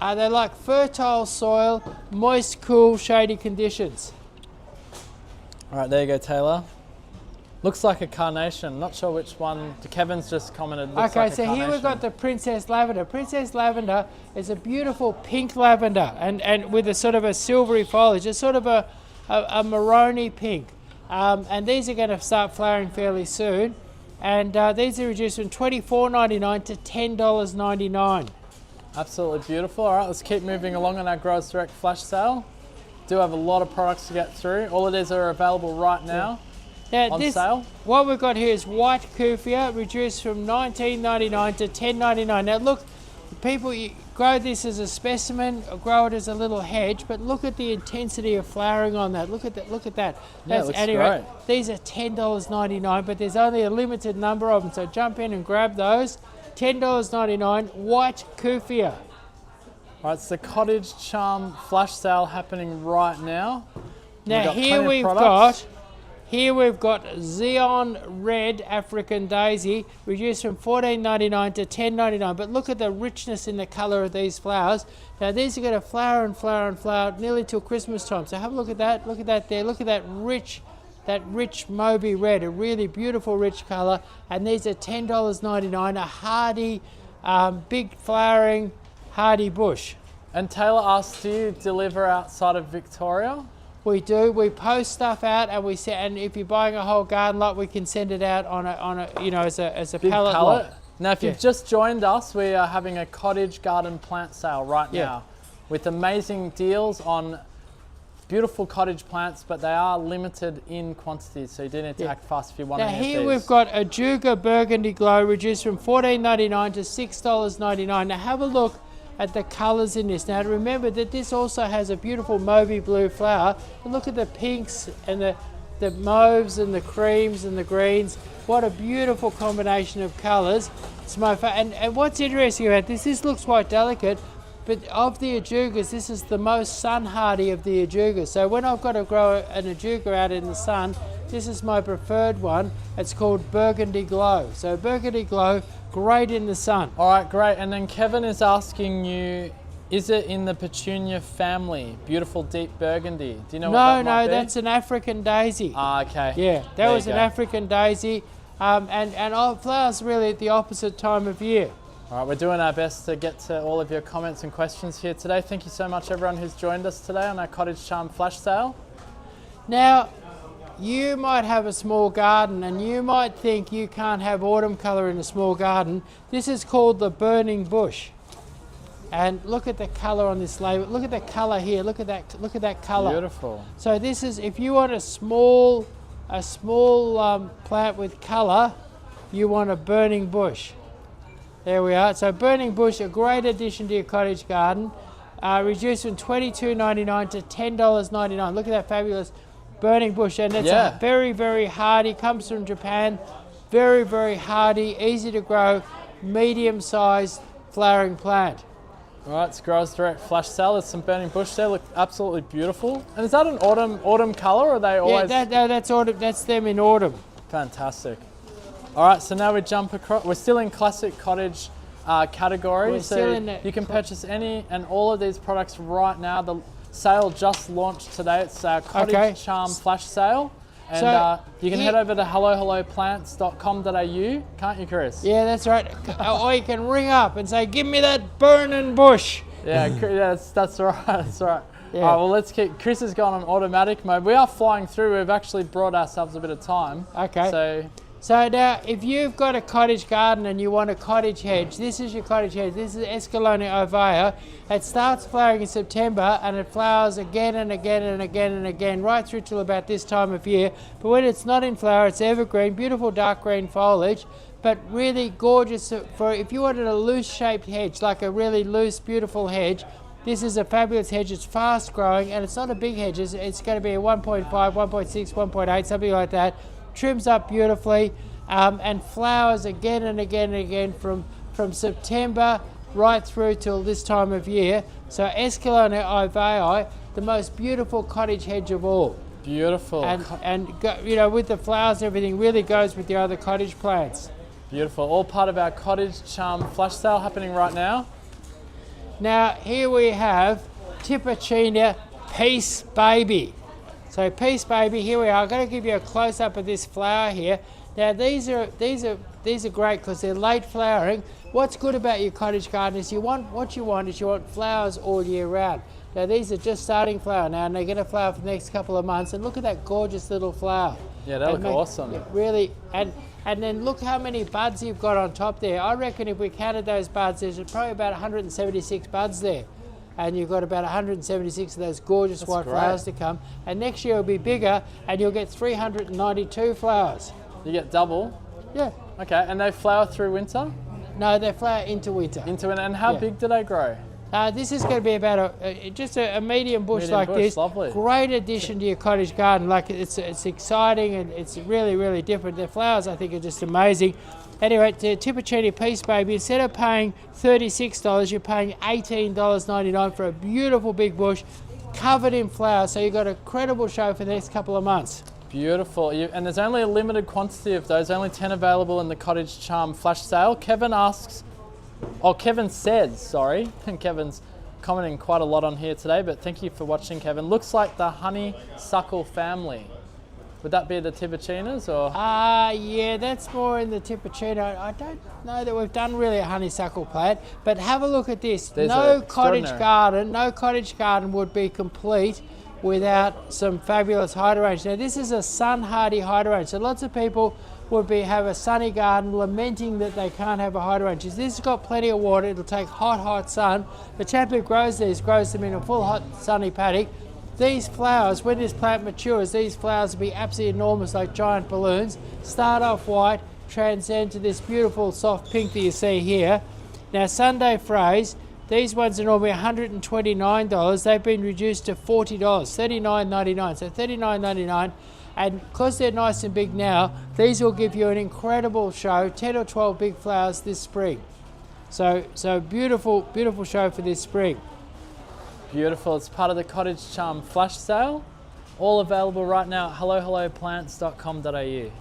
They like fertile soil, moist, cool, shady conditions. All right, there you go, Taylor. Looks like a carnation. Not sure which one. Kevin's just commented. Looks Okay, like so here we've got the Princess Lavender. Princess Lavender is a beautiful pink lavender and with a sort of a silvery foliage. It's sort of a maroni pink. And these are going to start flowering fairly soon. And these are reduced from $24.99 to $10.99. Absolutely beautiful. All right, let's keep moving along on our Growers Direct Flash Sale. Do have a lot of products to get through. All of these are available right now. Now, on sale. What we've got here is white Kufia, reduced from $19.99 to $10.99. Now look, people grow this as a specimen, or grow it as a little hedge, but look at the intensity of flowering on that. Look at that. Look at that. Yeah, it looks anyway, great. These are $10.99, but there's only a limited number of them, so jump in and grab those. $10.99, white Kufia. All right, it's the Cottage Charm Flash Sale happening right now. Now here we've got Xeon Red African Daisy, reduced from $14.99 to $10.99. But look at the richness in the colour of these flowers. Now these are going to flower and flower and flower nearly till Christmas time. So have a look at that. Look at that there. Look at that rich Moby red, a really beautiful rich colour. And these are $10.99, a hardy, big flowering, hardy bush. And Taylor asked, do you deliver outside of Victoria? We do. We post stuff out, and we send. And if you're buying a whole garden lot, we can send it out on a as a big pallet lot. Now, if you've just joined us, we are having a cottage garden plant sale right now, with amazing deals on beautiful cottage plants, but they are limited in quantity, so you do need to act fast if you want Now any of these. here we've got a Juga Burgundy Glow, reduced from $14.99 to $6.99. Now have a look at the colours in this. Now remember that this also has a beautiful mauvey blue flower. And look at the pinks and the mauves and the creams and the greens. What a beautiful combination of colours. It's my and what's interesting about this looks quite delicate, but of the ajugas, this is the most sun hardy of the ajugas. So when I've got to grow an ajuga out in the sun, this is my preferred one. It's called Burgundy Glow. So Burgundy Glow, great in the sun. All right, great. And then Kevin is asking you, is it in the petunia family? Beautiful deep burgundy. Do you know what that might be? No, that's an African daisy. Ah, okay. Yeah, that was an African daisy. And all flowers really at the opposite time of year. All right, we're doing our best to get to all of your comments and questions here today. Thank you so much, everyone who's joined us today on our Cottage Charm Flash Sale. Now, you might have a small garden and you might think you can't have autumn colour in a small garden. This is called the burning bush. And look at the colour on this label. Look at the colour here. Look at that colour. Beautiful. So this is, if you want a small plant with colour, you want a burning bush. There we are. So burning bush, a great addition to your cottage garden. Reduced from $22.99 to $10.99. Look at that fabulous burning bush, and it's a very, very hardy, comes from Japan, very, very hardy, easy to grow, medium-sized flowering plant. All right, it's Growers Direct Flash Sale. There's some burning bush there, look absolutely beautiful. And is that an autumn colour, or are they always? Yeah, that's autumn. That's them in autumn. Fantastic. All right, so now we jump across. We're still in classic cottage category, you can purchase any and all of these products right now. The sale just launched today. It's our Cottage Charm Flash Sale. And so you can head over to hellohelloplants.com.au, can't you, Chris? Yeah, that's right. Or you can ring up and say, give me that burning bush. Yeah, that's right. That's right. Yeah. All right, well, let's keep. Chris has gone on automatic mode. We are flying through. We've actually brought ourselves a bit of time. Okay. So now, if you've got a cottage garden and you want a cottage hedge, this is your cottage hedge. This is Escallonia ovea. It starts flowering in September and it flowers again and again and again and again right through till about this time of year. But when it's not in flower, it's evergreen, beautiful dark green foliage, but really gorgeous for if you wanted a loose shaped hedge, like a really loose, beautiful hedge. This is a fabulous hedge. It's fast growing and it's not a big hedge. It's going to be a 1.5, 1.6, 1.8, something like that. Trims up beautifully and flowers again and again and again from September right through till this time of year. So Escalona ivei, the most beautiful cottage hedge of all. Beautiful. And you know, with the flowers and everything, really goes with the other cottage plants. Beautiful. All part of our Cottage Charm Flash Sale happening right now. Now here we have Tipicina Peace Baby. So Peace Baby, here we are. I'm going to give you a close up of this flower here. Now these are great because they're late flowering. What's good about your cottage garden is you want flowers all year round. Now these are just starting flower now, and they're going to flower for the next couple of months. And look at that gorgeous little flower. Yeah, they look awesome. Really, and then look how many buds you've got on top there. I reckon if we counted those buds, there's probably about 176 buds there. And you've got about 176 of those gorgeous white flowers to come. And next year will be bigger, and you'll get 392 flowers. You get double? Yeah. Okay, and they flower through winter? No, they flower into winter. Into winter, and how big do they grow? This is going to be about just a medium bush like this. Lovely. Great addition to your cottage garden. Like it's exciting and it's really, really different. The flowers, I think, are just amazing. Anyway, to Tipicina Peace Baby, instead of paying $36, you're paying $18.99 for a beautiful big bush covered in flowers. So you've got a credible show for the next couple of months. Beautiful. And there's only a limited quantity of those, only 10 available in the Cottage Charm Flash Sale. Kevin said, sorry, Kevin's commenting quite a lot on here today, but thank you for watching, Kevin. Looks like the honeysuckle family. Would that be the Tipicinas or? Yeah, that's more in the Tipicina. I don't know that we've done really a honeysuckle plant, but have a look at this. No cottage garden would be complete without some fabulous hydrangea. Now this is a sun hardy hydrangea, so lots of people would have a sunny garden lamenting that they can't have a hydrangea. This has got plenty of water, it'll take hot sun. The chap who grows these grows them in a full hot sunny paddock. These flowers, when this plant matures, these flowers will be absolutely enormous like giant balloons. Start off white, transcend to this beautiful soft pink that you see here. Now Sunday Fraise, these ones are normally $129. They've been reduced to $40, $39.99. So $39.99. And because they're nice and big now, these will give you an incredible show, 10 or 12 big flowers this spring. So beautiful, beautiful show for this spring. Beautiful. It's part of the Cottage Charm Flash Sale. All available right now at hellohelloplants.com.au.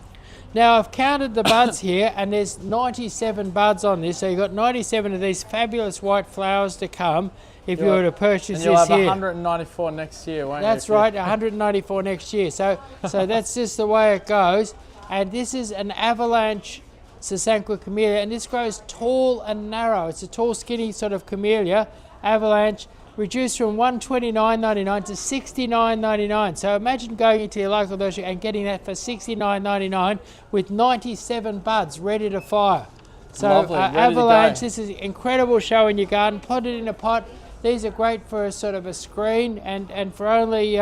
Now I've counted the buds here, and there's 97 buds on this, so you've got 97 of these fabulous white flowers to come if you were to purchase this here. And you'll have 194 next year, won't you? That's right, 194 next year. So that's just the way it goes. And this is an avalanche Sasanqua camellia, and this grows tall and narrow. It's a tall, skinny sort of camellia, avalanche, reduced from $129.99 to $69.99. So imagine going into your local nursery and getting that for $69.99 with 97 buds ready to fire. So lovely, avalanche, this is an incredible show in your garden. Put it in a pot. These are great for a sort of a screen, and for only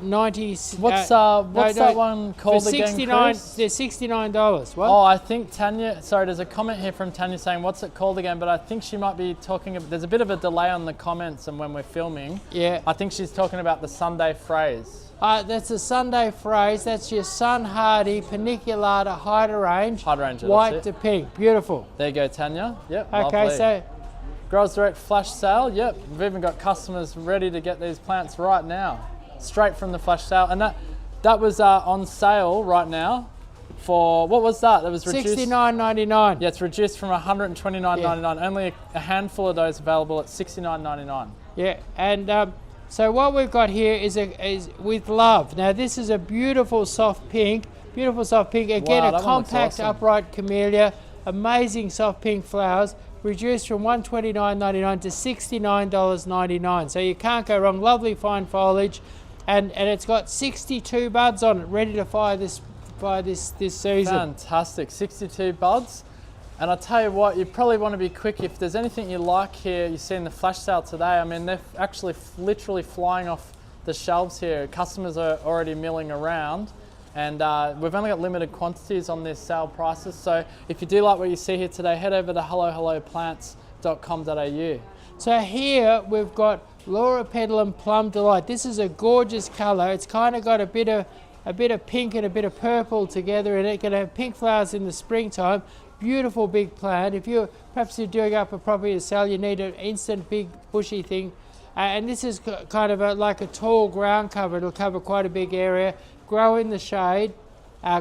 90. What's that one called for again, Chris? They're $69. What? Oh, I think Tanya. Sorry, there's a comment here from Tanya saying, "What's it called again?" But I think she might be talking about. There's a bit of a delay on the comments and when we're filming. Yeah. I think she's talking about the Sunday Fraise. That's a Sunday Fraise. That's your sun hardy paniculata hydrangea. Hydrangea, white to pink. Beautiful. There you go, Tanya. Yep. Okay, lovely. so. Growers Direct Flash Sale. Yep. We've even got customers ready to get these plants right now. Straight from the flash sale, and that was on sale right now for, what was that? That was reduced. $69.99. Yeah, it's reduced from $129.99. Yeah. Only a handful of those available at $69.99. Yeah, and so what we've got here is with love. Now this is a beautiful soft pink. Again, wow, a compact awesome. Upright camellia, amazing soft pink flowers. Reduced from $129.99 to $69.99. So you can't go wrong. Lovely fine foliage. And it's got 62 buds on it, ready to fire this season. Fantastic, 62 buds. And I tell you what, you probably want to be quick. If there's anything you like here, you see in the flash sale today, I mean, they're actually literally flying off the shelves here. Customers are already milling around. And we've only got limited quantities on these sale prices. So if you do like what you see here today, head over to hellohelloplants.com.au. So here we've got Lauropedilum Plum Delight. This is a gorgeous colour. It's kind of got a bit of pink and a bit of purple together, and it's going to have pink flowers in the springtime. beautiful big plant. If perhaps you're doing up a property to sell, you need an instant big bushy thing. And this is kind of like a tall ground cover. It'll cover quite a big area, grow in the shade,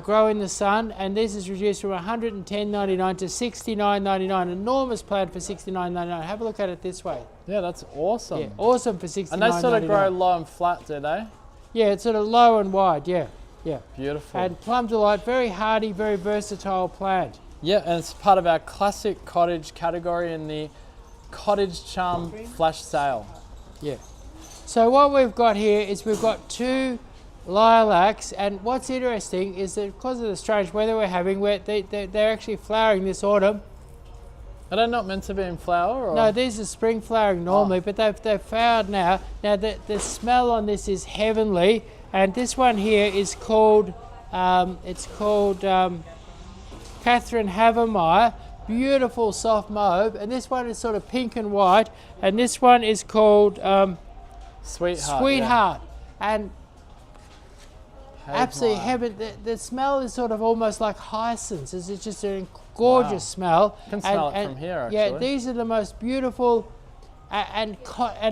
grow in the sun, and this is reduced from $110.99 to $69.99. Enormous plant for $69.99. Have a look at it this way. Yeah, that's awesome. Yeah, awesome for $69.99. And they sort of grow low and flat, do they? Yeah, it's sort of low and wide, yeah. Beautiful. And Plum Delight, very hardy, very versatile plant. Yeah, and it's part of our classic cottage category in the Cottage Charm Flash Sale. Yeah. So what we've got here is we've got 2 lilacs, and what's interesting is that because of the strange weather we're having, they're actually flowering this autumn. Are they not meant to be in flower? Or? No, these are spring flowering normally, but they've flowered now. Now the smell on this is heavenly, and this one here is called Catherine Havermeyer. Beautiful soft mauve, and this one is sort of pink and white, and this one is called Sweetheart. And absolutely heaven. The smell is sort of almost like hyacinths. It's just a gorgeous smell. You can smell it from here, actually. Yeah, these are the most beautiful, and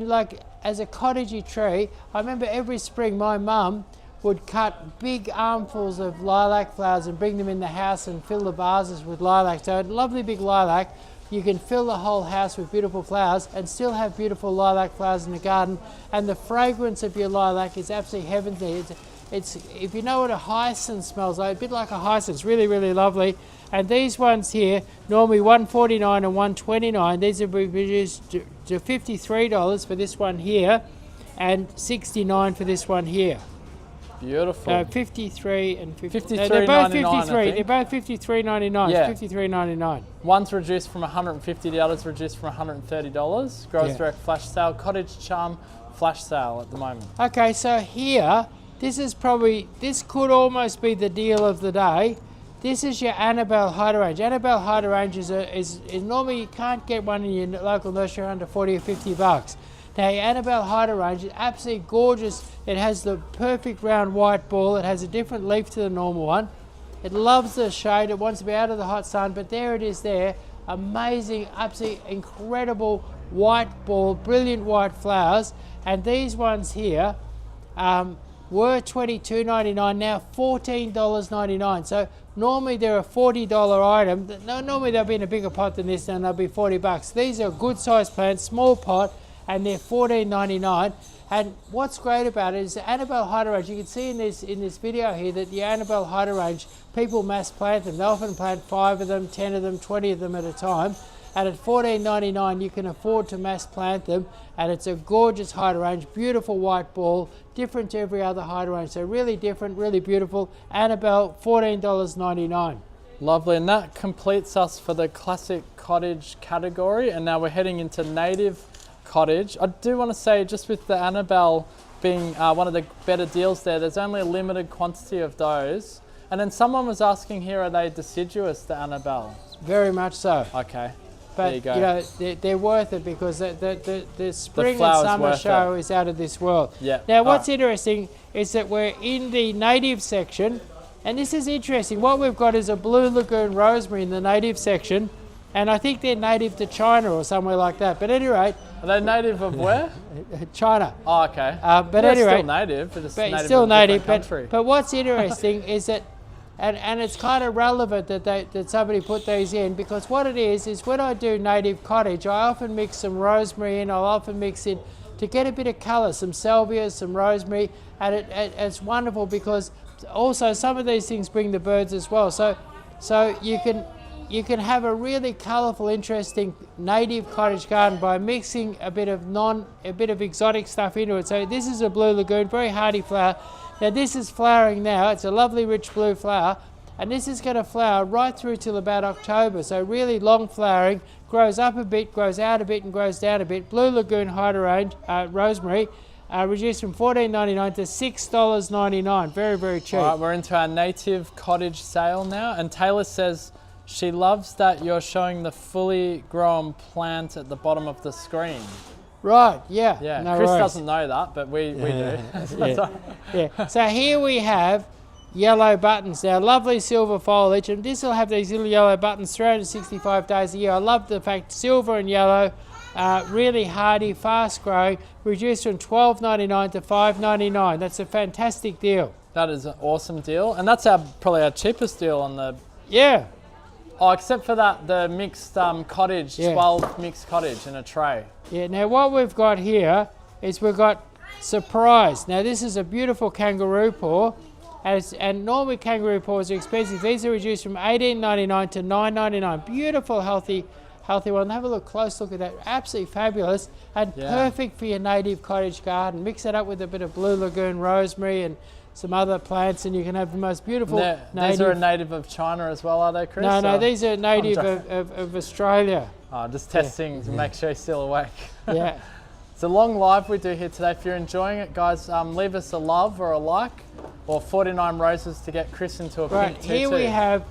like as a cottagey tree. I remember every spring my mum would cut big armfuls of lilac flowers and bring them in the house and fill the vases with lilac. So a lovely big lilac, you can fill the whole house with beautiful flowers and still have beautiful lilac flowers in the garden. And the fragrance of your lilac is absolutely heavenly. It's if you know what a hyacinth smells like, a bit like a hyacinth. It's really, really lovely. And these ones here, normally $149 and $129. These have been reduced to $53 for this one here, and $69 for this one here. Beautiful. 53 and 50. $53.99, They're both 53. I think. They're both $53.99. Yeah. $53.99. One's reduced from $150, the other's reduced from $130. Grows Direct Flash Sale, Cottage Charm Flash Sale at the moment. Okay, so here, this could almost be the deal of the day. This is your Annabelle Hydrangea. Annabelle Hydrangea is normally you can't get one in your local nursery under 40 or 50 bucks. Now, your Annabelle Hydrangea is absolutely gorgeous. It has the perfect round white ball. It has a different leaf to the normal one. It loves the shade. It wants to be out of the hot sun, but there it is there. Amazing, absolutely incredible white ball, brilliant white flowers. And these ones here were $22.99, now $14.99. So normally they're a $40 item. Normally they'll be in a bigger pot than this, and they'll be 40 bucks. These are good sized plants, small pot, and they're $14.99. And what's great about it is the Annabelle Hydrangea. You can see in this video here that the Annabelle Hydrangea, people mass plant them. They often plant 5 of them, 10 of them, 20 of them at a time. And at $14.99 you can afford to mass plant them, and it's a gorgeous hydrangea, beautiful white ball, different to every other hydrangea. So really different, really beautiful. Annabelle, $14.99. Lovely, and that completes us for the classic cottage category, and now we're heading into native cottage. I do want to say, just with the Annabelle being one of the better deals there's only a limited quantity of those. And then someone was asking here, are they deciduous, the Annabelle? Very much so. Okay, but there you go. They're worth it because the spring and summer show is out of this world. Yeah. Now what's interesting is that we're in the native section, and this is interesting. What we've got is a Blue Lagoon rosemary in the native section, and I think they're native to China or somewhere like that. But at any rate, are they native of where? China. Oh, okay. But anyway, still native. But it's still native. But what's interesting is that, and it's kind of relevant that somebody put these in, because what it is when I do native cottage, I often mix some rosemary in. I'll often mix in to get a bit of colour, some salvia, some rosemary, and it's wonderful because also some of these things bring the birds as well. So you can have a really colourful, interesting native cottage garden by mixing a bit of exotic stuff into it. So this is a Blue Lagoon, very hardy flower. Now this is flowering now. It's a lovely rich blue flower, and this is going to flower right through till about October. So really long flowering, grows up a bit, grows out a bit, and grows down a bit. Blue Lagoon hydrangea, rosemary, reduced from $14.99 to $6.99. Very, very cheap. All right, we're into our native cottage sale now, and Taylor says she loves that you're showing the fully grown plant at the bottom of the screen. Right, yeah. Yeah, no Chris worries. doesn't know that, but we do. Yeah. So here we have yellow buttons. Now, lovely silver foliage, and this will have these little yellow buttons 365 days a year. I love the fact silver and yellow, really hardy, fast growing, reduced from $12.99 to $5.99. That's a fantastic deal. That is an awesome deal, and that's probably our cheapest deal on the. Yeah. Oh, except for that, the mixed cottage, 12 mixed cottage in a tray. Yeah. Now, what we've got here is we've got Surprise. Now, this is a beautiful kangaroo paw. And normally kangaroo paws are expensive. These are reduced from $18.99 to $9.99. Beautiful, healthy one. Have a close look at that. Absolutely fabulous and perfect for your native cottage garden. Mix it up with a bit of Blue Lagoon rosemary and some other plants, and you can have the most beautiful native. These are a native of China as well, are they, Chris? No, these are native of Australia. Oh, just testing to make sure you're still awake. Yeah. It's a long live we do here today. If you're enjoying it, guys, leave us a love or a like, or 49 roses to get Chris into a pink tutu. Here we have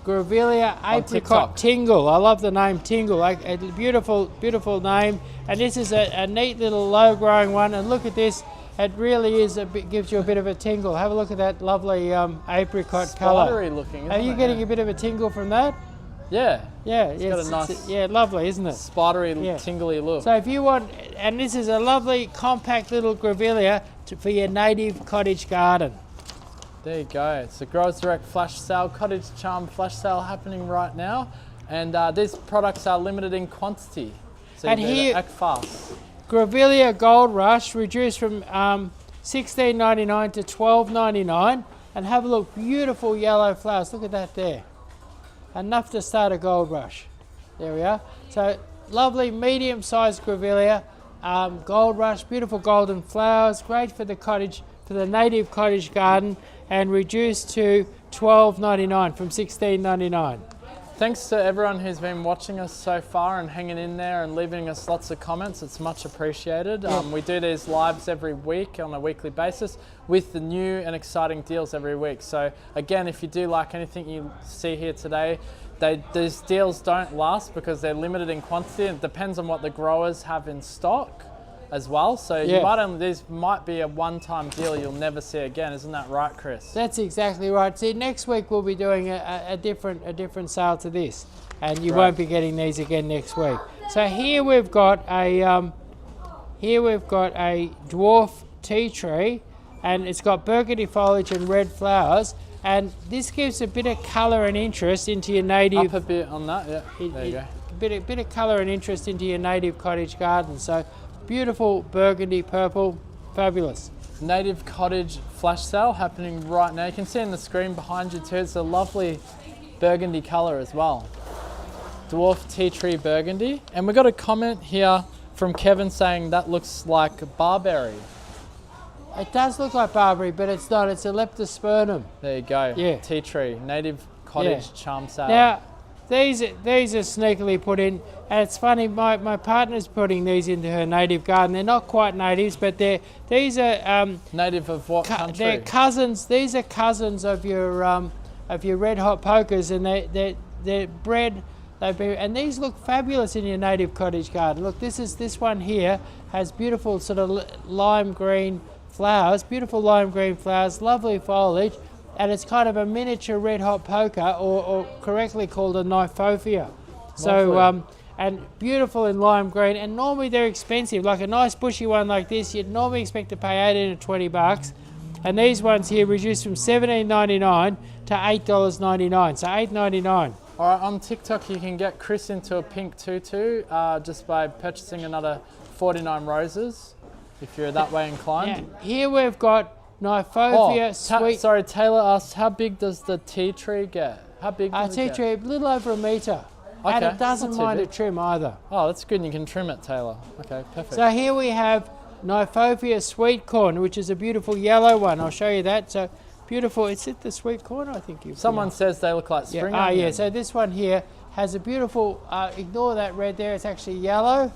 Grevillea Apricot Tingle. I love the name Tingle, like a beautiful, beautiful name. And this is a neat little low-growing one. And look at this. It really is gives you a bit of a tingle. Have a look at that lovely apricot colour. Spidery looking, isn't Are you getting a bit of a tingle from that? Yeah. Yeah, it's got a nice, lovely, isn't it? Spidery, tingly look. So if you want, and this is a lovely, compact little Grevillea for your native cottage garden. There you go. It's a Growers Direct Flash Sale, Cottage Charm Flash Sale happening right now, and these products are limited in quantity, so you better act fast. Grevillea Gold Rush reduced from $16.99 to $12.99, and have a look, beautiful yellow flowers. Look at that there. Enough to start a gold rush. There we are. So lovely medium-sized Grevillea, gold rush, beautiful golden flowers, great for the cottage, for the native cottage garden, and reduced to $12.99 from $16.99. Thanks to everyone who's been watching us so far and hanging in there and leaving us lots of comments. It's much appreciated. We do these lives every week on a weekly basis with the new and exciting deals every week. So again, if you do like anything you see here today, these deals don't last because they're limited in quantity. It depends on what the growers have in stock as well. So these might be a one-time deal you'll never see again. Isn't that right, Chris? That's exactly right. See, next week we'll be doing a different sale to this, and you won't be getting these again next week. So here we've got a dwarf tea tree, and it's got burgundy foliage and red flowers, and this gives a bit of colour and interest into your native. Up a bit on that, there you go. A bit of colour and interest into your native cottage garden. So beautiful burgundy purple, fabulous. Native cottage flash sale happening right now. You can see on the screen behind you too, it's a lovely burgundy colour as well. Dwarf tea tree burgundy. And we got a comment here from Kevin saying that looks like barberry. It does look like barberry, but it's not. It's a leptospermum. There you go. Yeah. Tea tree, native cottage charm sale. Now, these are sneakily put in, and it's funny, my partner's putting these into her native garden. They're not quite natives, but these are native of what country? They're cousins. These are cousins of your red hot pokers, and they're bred. And these look fabulous in your native cottage garden. Look, this one here has beautiful sort of lime green flowers, lovely foliage. And it's kind of a miniature red hot poker, or correctly called a Nyphophia. So, and beautiful in lime green. And normally they're expensive. Like a nice bushy one like this, you'd normally expect to pay $18 or $20. And these ones here reduced from $17.99 to $8.99. So $8.99. All right, on TikTok you can get Chris into a pink tutu just by purchasing another 49 roses, if you're that way inclined. Yeah. Here we've got Nyphophia sweet. Sorry, Taylor asked, how big does the tea tree get? How big does it get? Tea tree, a little over a metre. Okay, and it doesn't mind a trim either. Oh, that's good. You can trim it, Taylor. Okay, perfect. So here we have Nyphophia sweet corn, which is a beautiful yellow one. I'll show you that. So beautiful. Is it the sweet corn? I think someone says they look like spring onion. Yeah. So this one here has a beautiful. Ignore that red there. It's actually yellow.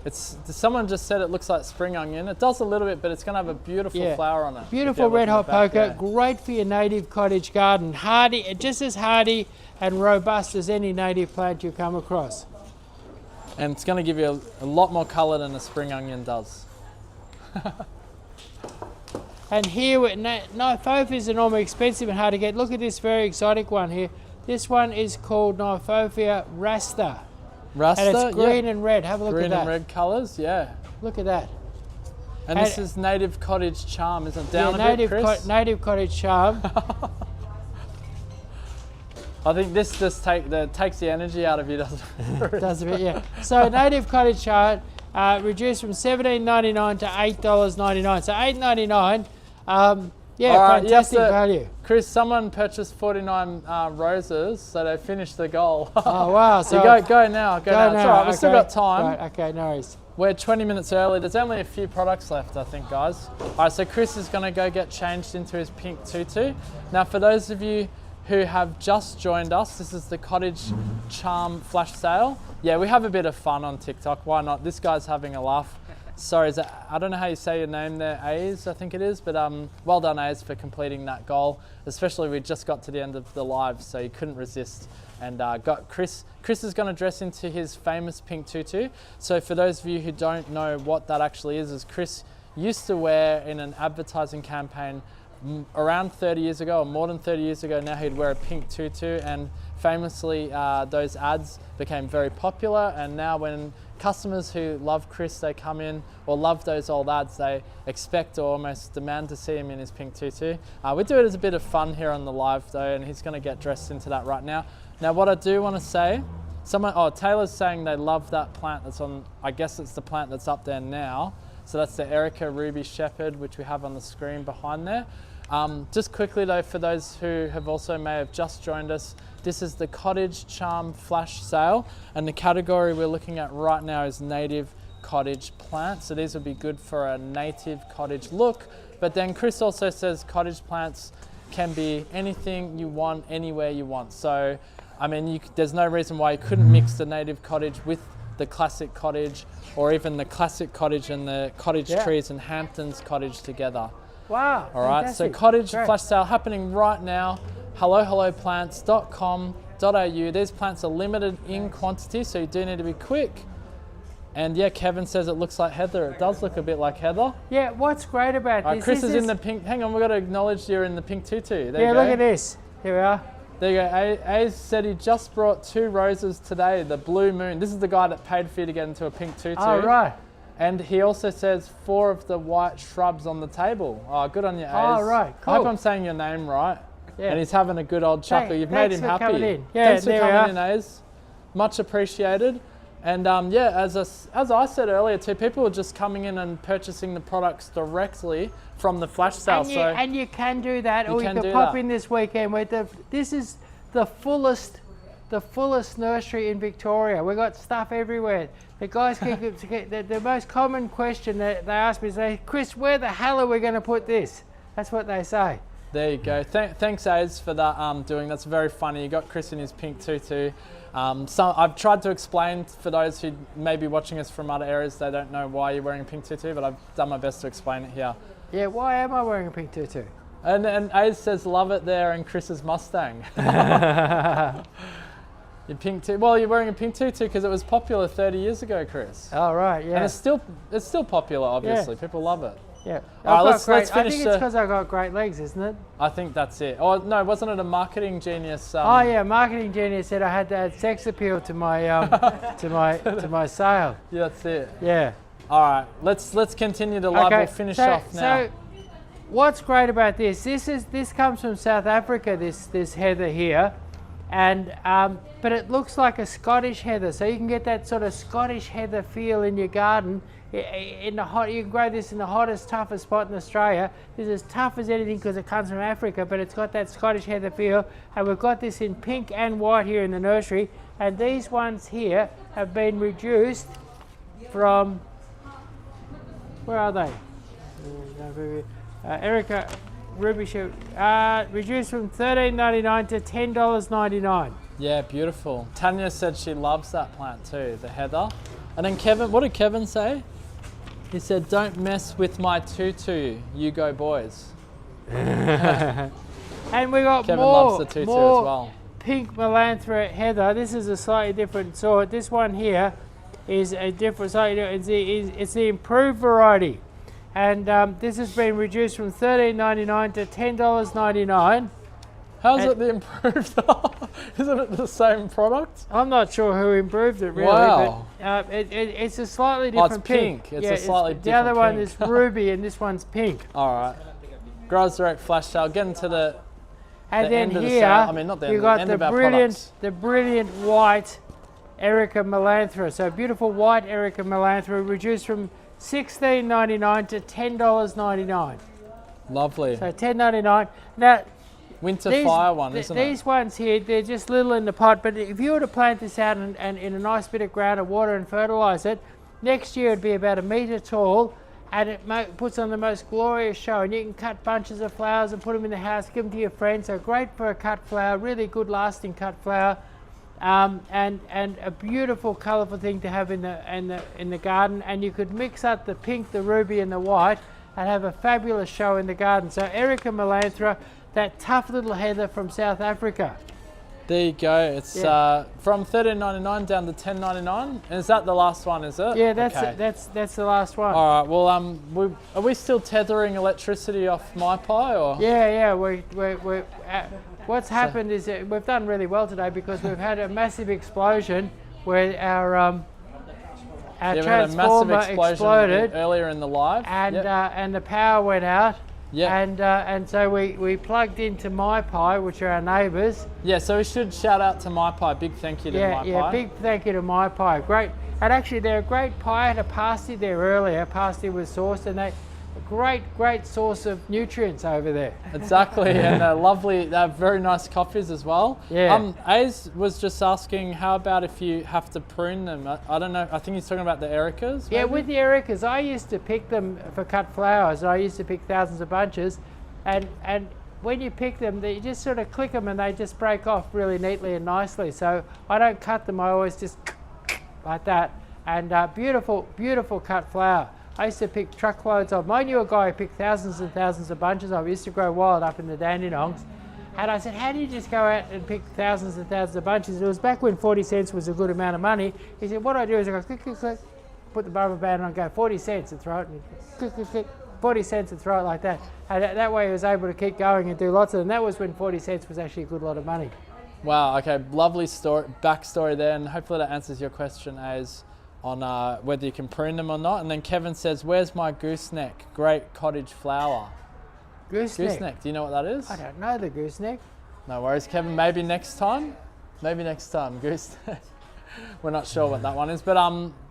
Someone just said it looks like spring onion. It does a little bit, but it's going to have a beautiful flower on it. Beautiful red hot poker, great for your native cottage garden. Hardy, just as hardy and robust as any native plant you come across. And it's going to give you a lot more colour than a spring onion does. And here, Nymphophis are normally expensive and hard to get. Look at this very exotic one here. This one is called Nymphophia rasta. Rasta, and it's green and red. Have a look at that. Green and red colours, yeah. Look at that. And this is native cottage charm, isn't it? Down a bit, Chris? Native cottage charm. I think this just takes the energy out of you, doesn't it? Does a bit, yeah. So native cottage charm reduced from $17.99 to $8.99. So $8.99. Yeah, right, fantastic value. Chris, someone purchased 49 roses, so they finished the goal. Oh wow! So go now. It's all right. We've still got time. Right, okay, no worries. We're 20 minutes early. There's only a few products left, I think, guys. All right, so Chris is going to go get changed into his pink tutu. Now, for those of you who have just joined us, this is the Cottage Charm Flash Sale. Yeah, we have a bit of fun on TikTok. Why not? This guy's having a laugh. Sorry, I don't know how you say your name there, Ace, I think it is, but well done, Ace, for completing that goal. Especially we just got to the end of the live, so you couldn't resist. And got Chris is going to dress into his famous pink tutu. So for those of you who don't know what that actually is Chris used to wear in an advertising campaign around 30 years ago, or more than 30 years ago now. He'd wear a pink tutu, and famously those ads became very popular. And now when customers who love Chris, they come in or love those old ads, they expect or almost demand to see him in his pink tutu. We do it as a bit of fun here on the live though, and he's going to get dressed into that right now. Now what I do want to say, Taylor's saying they love that plant that's on, I guess it's the plant that's up there now. So that's the Erica Ruby Shepherd, which we have on the screen behind there. Just quickly though, for those who have also may have just joined us, this is the Cottage Charm Flash Sale, and the category we're looking at right now is native cottage plants. So these would be good for a native cottage look, but then Chris also says cottage plants can be anything you want, anywhere you want. So, I mean, there's no reason why you couldn't mix the native cottage with the classic cottage, or even the classic cottage and the cottage trees and Hampton's cottage together. Wow. All right, fantastic. so Cottage Flash Sale happening right now. helloplants.com.au. These plants are limited in quantity, so you do need to be quick. And yeah, Kevin says it looks like heather. It does look a bit like heather. Yeah, what's great about this? Chris is in the pink. Hang on, we've got to acknowledge you're in the pink tutu. There you go. Look at this. Here we are. There you go. Ace said he just brought 2 roses today, the Blue Moon. This is the guy that paid for you to get into a pink tutu. Oh, right. And he also says 4 of the white shrubs on the table. Oh, good on you, Ace. Oh, right. Cool. I hope I'm saying your name right. Yeah. And he's having a good old chuckle. You've made him happy. In. Yeah, thanks for coming in, Ace. Much appreciated. And yeah, as I said earlier too, people are just coming in and purchasing the products directly from the flash sale. And you can do that, or you can pop in this weekend. This is the fullest nursery in Victoria. We've got stuff everywhere. The guys the most common question that they ask me is, Chris, where the hell are we going to put this? That's what they say. There you go. Thanks, Ace, for that that's very funny. You got Chris in his pink tutu. So I've tried to explain for those who may be watching us from other areas, they don't know why you're wearing a pink tutu, but I've done my best to explain it here. Yeah, why am I wearing a pink tutu? And Ace says, love it there in Chris's Mustang. Your pink tutu. Well, you're wearing a pink tutu because it was popular 30 years ago, Chris. Oh, right, yeah. And it's still popular, obviously. Yeah. People love it. Yeah. All right, let's finish. I think it's because I got great legs, isn't it? I think that's it. Oh no, wasn't it a marketing genius? Oh yeah, marketing genius said I had to add sex appeal to my to my sale. Yeah, that's it. Yeah. All right, let's continue the live. We'll finish off now. So, what's great about this? This comes from South Africa. This heather here, and but it looks like a Scottish heather, so you can get that sort of Scottish heather feel in your garden. You can grow this in the hottest, toughest spot in Australia. This is as tough as anything because it comes from Africa, but it's got that Scottish heather feel. And we've got this in pink and white here in the nursery. And these ones here have been reduced from, where are they? Erica Ruby Shoot, reduced from $13.99 to $10.99. Yeah, beautiful. Tanya said she loves that plant too, the heather. And then Kevin, what did Kevin say? He said, don't mess with my tutu, you go boys. And we got Kevin loves the tutu as well. Pink Melanthra heather. This is a slightly different sort. This one here is a different, it's the improved variety. And this has been reduced from $13.99 to $10.99. How's it the improved? Isn't it the same product? I'm not sure who improved it really, Wow. but it's a slightly different it's pink. It's a slightly different The other one pink. is ruby and this one's pink. All right. Growers Direct Flash Sale. Get into the And end then of the here, sale. I mean, not the end, you got the end the of our products. brilliant white Erica Melanthra. So beautiful white Erica Melanthra reduced from $16.99 to $10.99. Lovely. So $10.99. Now, Winter Fire one, isn't it? These ones here, they're just little in the pot, but if you were to plant this out and in a nice bit of ground and water and fertilise it, next year it'd be about 1 metre tall, and it puts on the most glorious show. And you can cut bunches of flowers and put them in the house, give them to your friends. So great for a cut flower, really good lasting cut flower, and a beautiful colourful thing to have in the garden. And you could mix up the pink, the ruby, and the white, and have a fabulous show in the garden. So Erica Melanthra, that tough little heather from South Africa. There you go. It's from $13.99 down to $10.99. And is that the last one? Is it? Yeah, that's okay. that's the last one. All right. Well, are we still tethering electricity off my pie or? Yeah. What's happened is that we've done really well today because we've had a massive explosion where our transformer exploded earlier in the live, and the power went out. Yeah. And so we plugged into My Pie, which are our neighbours. Yeah, so we should shout out to My Pie. Big thank you to My Pie. Yeah, big thank you to My Pie. Great. And actually, they're a great pie. I had a pasty there earlier. Pasty was sourced, and they great source of nutrients over there. Exactly, and lovely, very nice coffees as well. Yeah. Az was just asking, how about if you have to prune them? I don't know, I think he's talking about the Ericas. Yeah, maybe? with the Ericas, I used to pick them for cut flowers. I used to pick thousands of bunches, and when you pick them, you just sort of click them and they just break off really neatly and nicely. So I don't cut them, I always just like that. And beautiful cut flower. I used to pick truckloads of them. I knew a guy who picked thousands and thousands of bunches of them. He used to grow wild up in the Dandenongs. And I said, how do you just go out and pick thousands and thousands of bunches? It was back when 40 cents was a good amount of money. He said, what I do is I go click, click, click, put the rubber band on and go 40 cents and throw it, and click, click, click, 40 cents and throw it like that. And that way he was able to keep going and do lots of them. That was when 40 cents was actually a good lot of money. Wow, okay, lovely backstory there, and hopefully that answers your question, Az, on whether you can prune them or not. And then Kevin says, where's my gooseneck? Great cottage flower. Gooseneck, do you know what that is? I don't know the gooseneck. No worries, Kevin, maybe next time. Gooseneck. We're not sure what that one is, but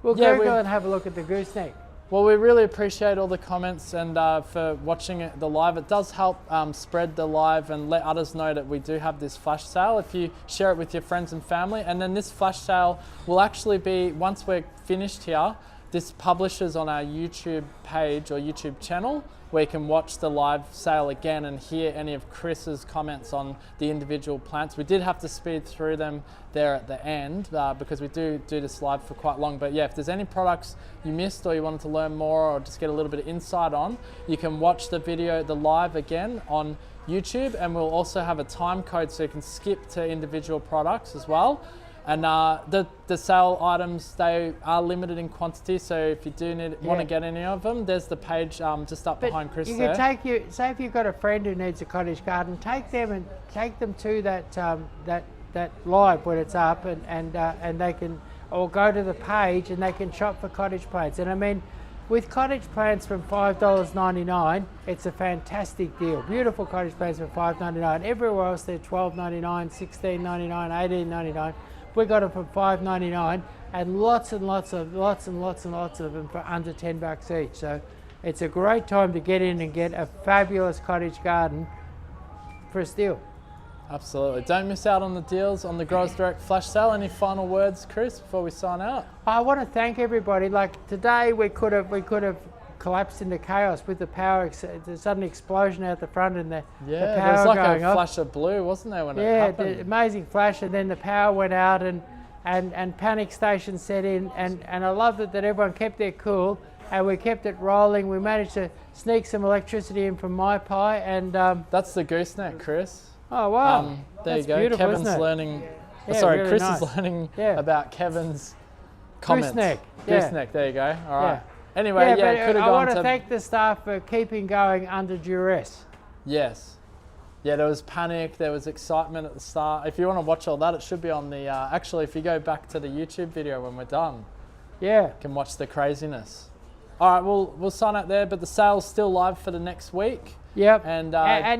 we'll Google and have a look at the gooseneck. Well, we really appreciate all the comments and for watching the live. It does help spread the live and let others know that we do have this flash sale if you share it with your friends and family. And then this flash sale will actually be, once we're finished here, this publishes on our YouTube page or YouTube channel, where you can watch the live sale again and hear any of Chris's comments on the individual plants. We did have to speed through them there at the end because we do this live for quite long. But yeah, if there's any products you missed or you wanted to learn more or just get a little bit of insight on, you can watch the video, the live again on YouTube, and we'll also have a time code so you can skip to individual products as well. And the sale items, they are limited in quantity, so if you do want to get any of them, there's the page just up behind Chris there. Say if you've got a friend who needs a cottage garden, take them to that live when it's up, and they can, or go to the page and they can shop for cottage plants. And I mean, with cottage plants from $5.99, it's a fantastic deal. Beautiful cottage plants for $5.99. Everywhere else they're $12.99, $16.99, $18.99. We got them for $5.99, and lots of them for under $10 each. So it's a great time to get in and get a fabulous cottage garden for a steal. Absolutely. Don't miss out on the deals on the Growers Direct Flash Sale. Any final words, Chris, before we sign out? I want to thank everybody. Like today, we could have collapsed into chaos with the power, the sudden explosion out the front and the power going off. There was like a flash of blue, wasn't there, when it happened? Yeah, the amazing flash, and then the power went out and panic stations set in, and I love that everyone kept their cool and we kept it rolling. We managed to sneak some electricity in from My Pie, and that's the gooseneck, Chris. Oh wow, there that's you go. Kevin's learning. Sorry, Chris is learning about Kevin's comments. Gooseneck. Gooseneck. There you go. All right. Anyway, yeah, but could have I gone want to to... thank the staff for keeping going under duress. Yes. Yeah, there was panic, there was excitement at the start. If you want to watch all that, it should be on the... actually, if you go back to the YouTube video when we're done, yeah, you can watch the craziness. All right, we'll sign out there, but the sale's still live for the next week. Yep. And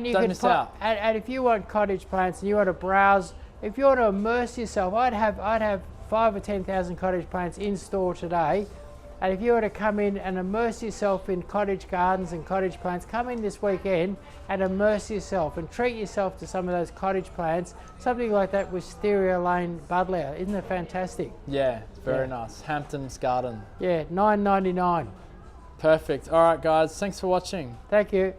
you don't can miss out. And if you want cottage plants and you want to browse, if you want to immerse yourself, I'd have 5,000 or 10,000 cottage plants in store today. And if you were to come in and immerse yourself in cottage gardens and cottage plants, come in this weekend and immerse yourself and treat yourself to some of those cottage plants. Something like that Wisteria Lane Buddleja. Isn't it fantastic? Yeah, it's very nice. Hampton's Garden. Yeah, $9.99. Perfect. All right, guys. Thanks for watching. Thank you.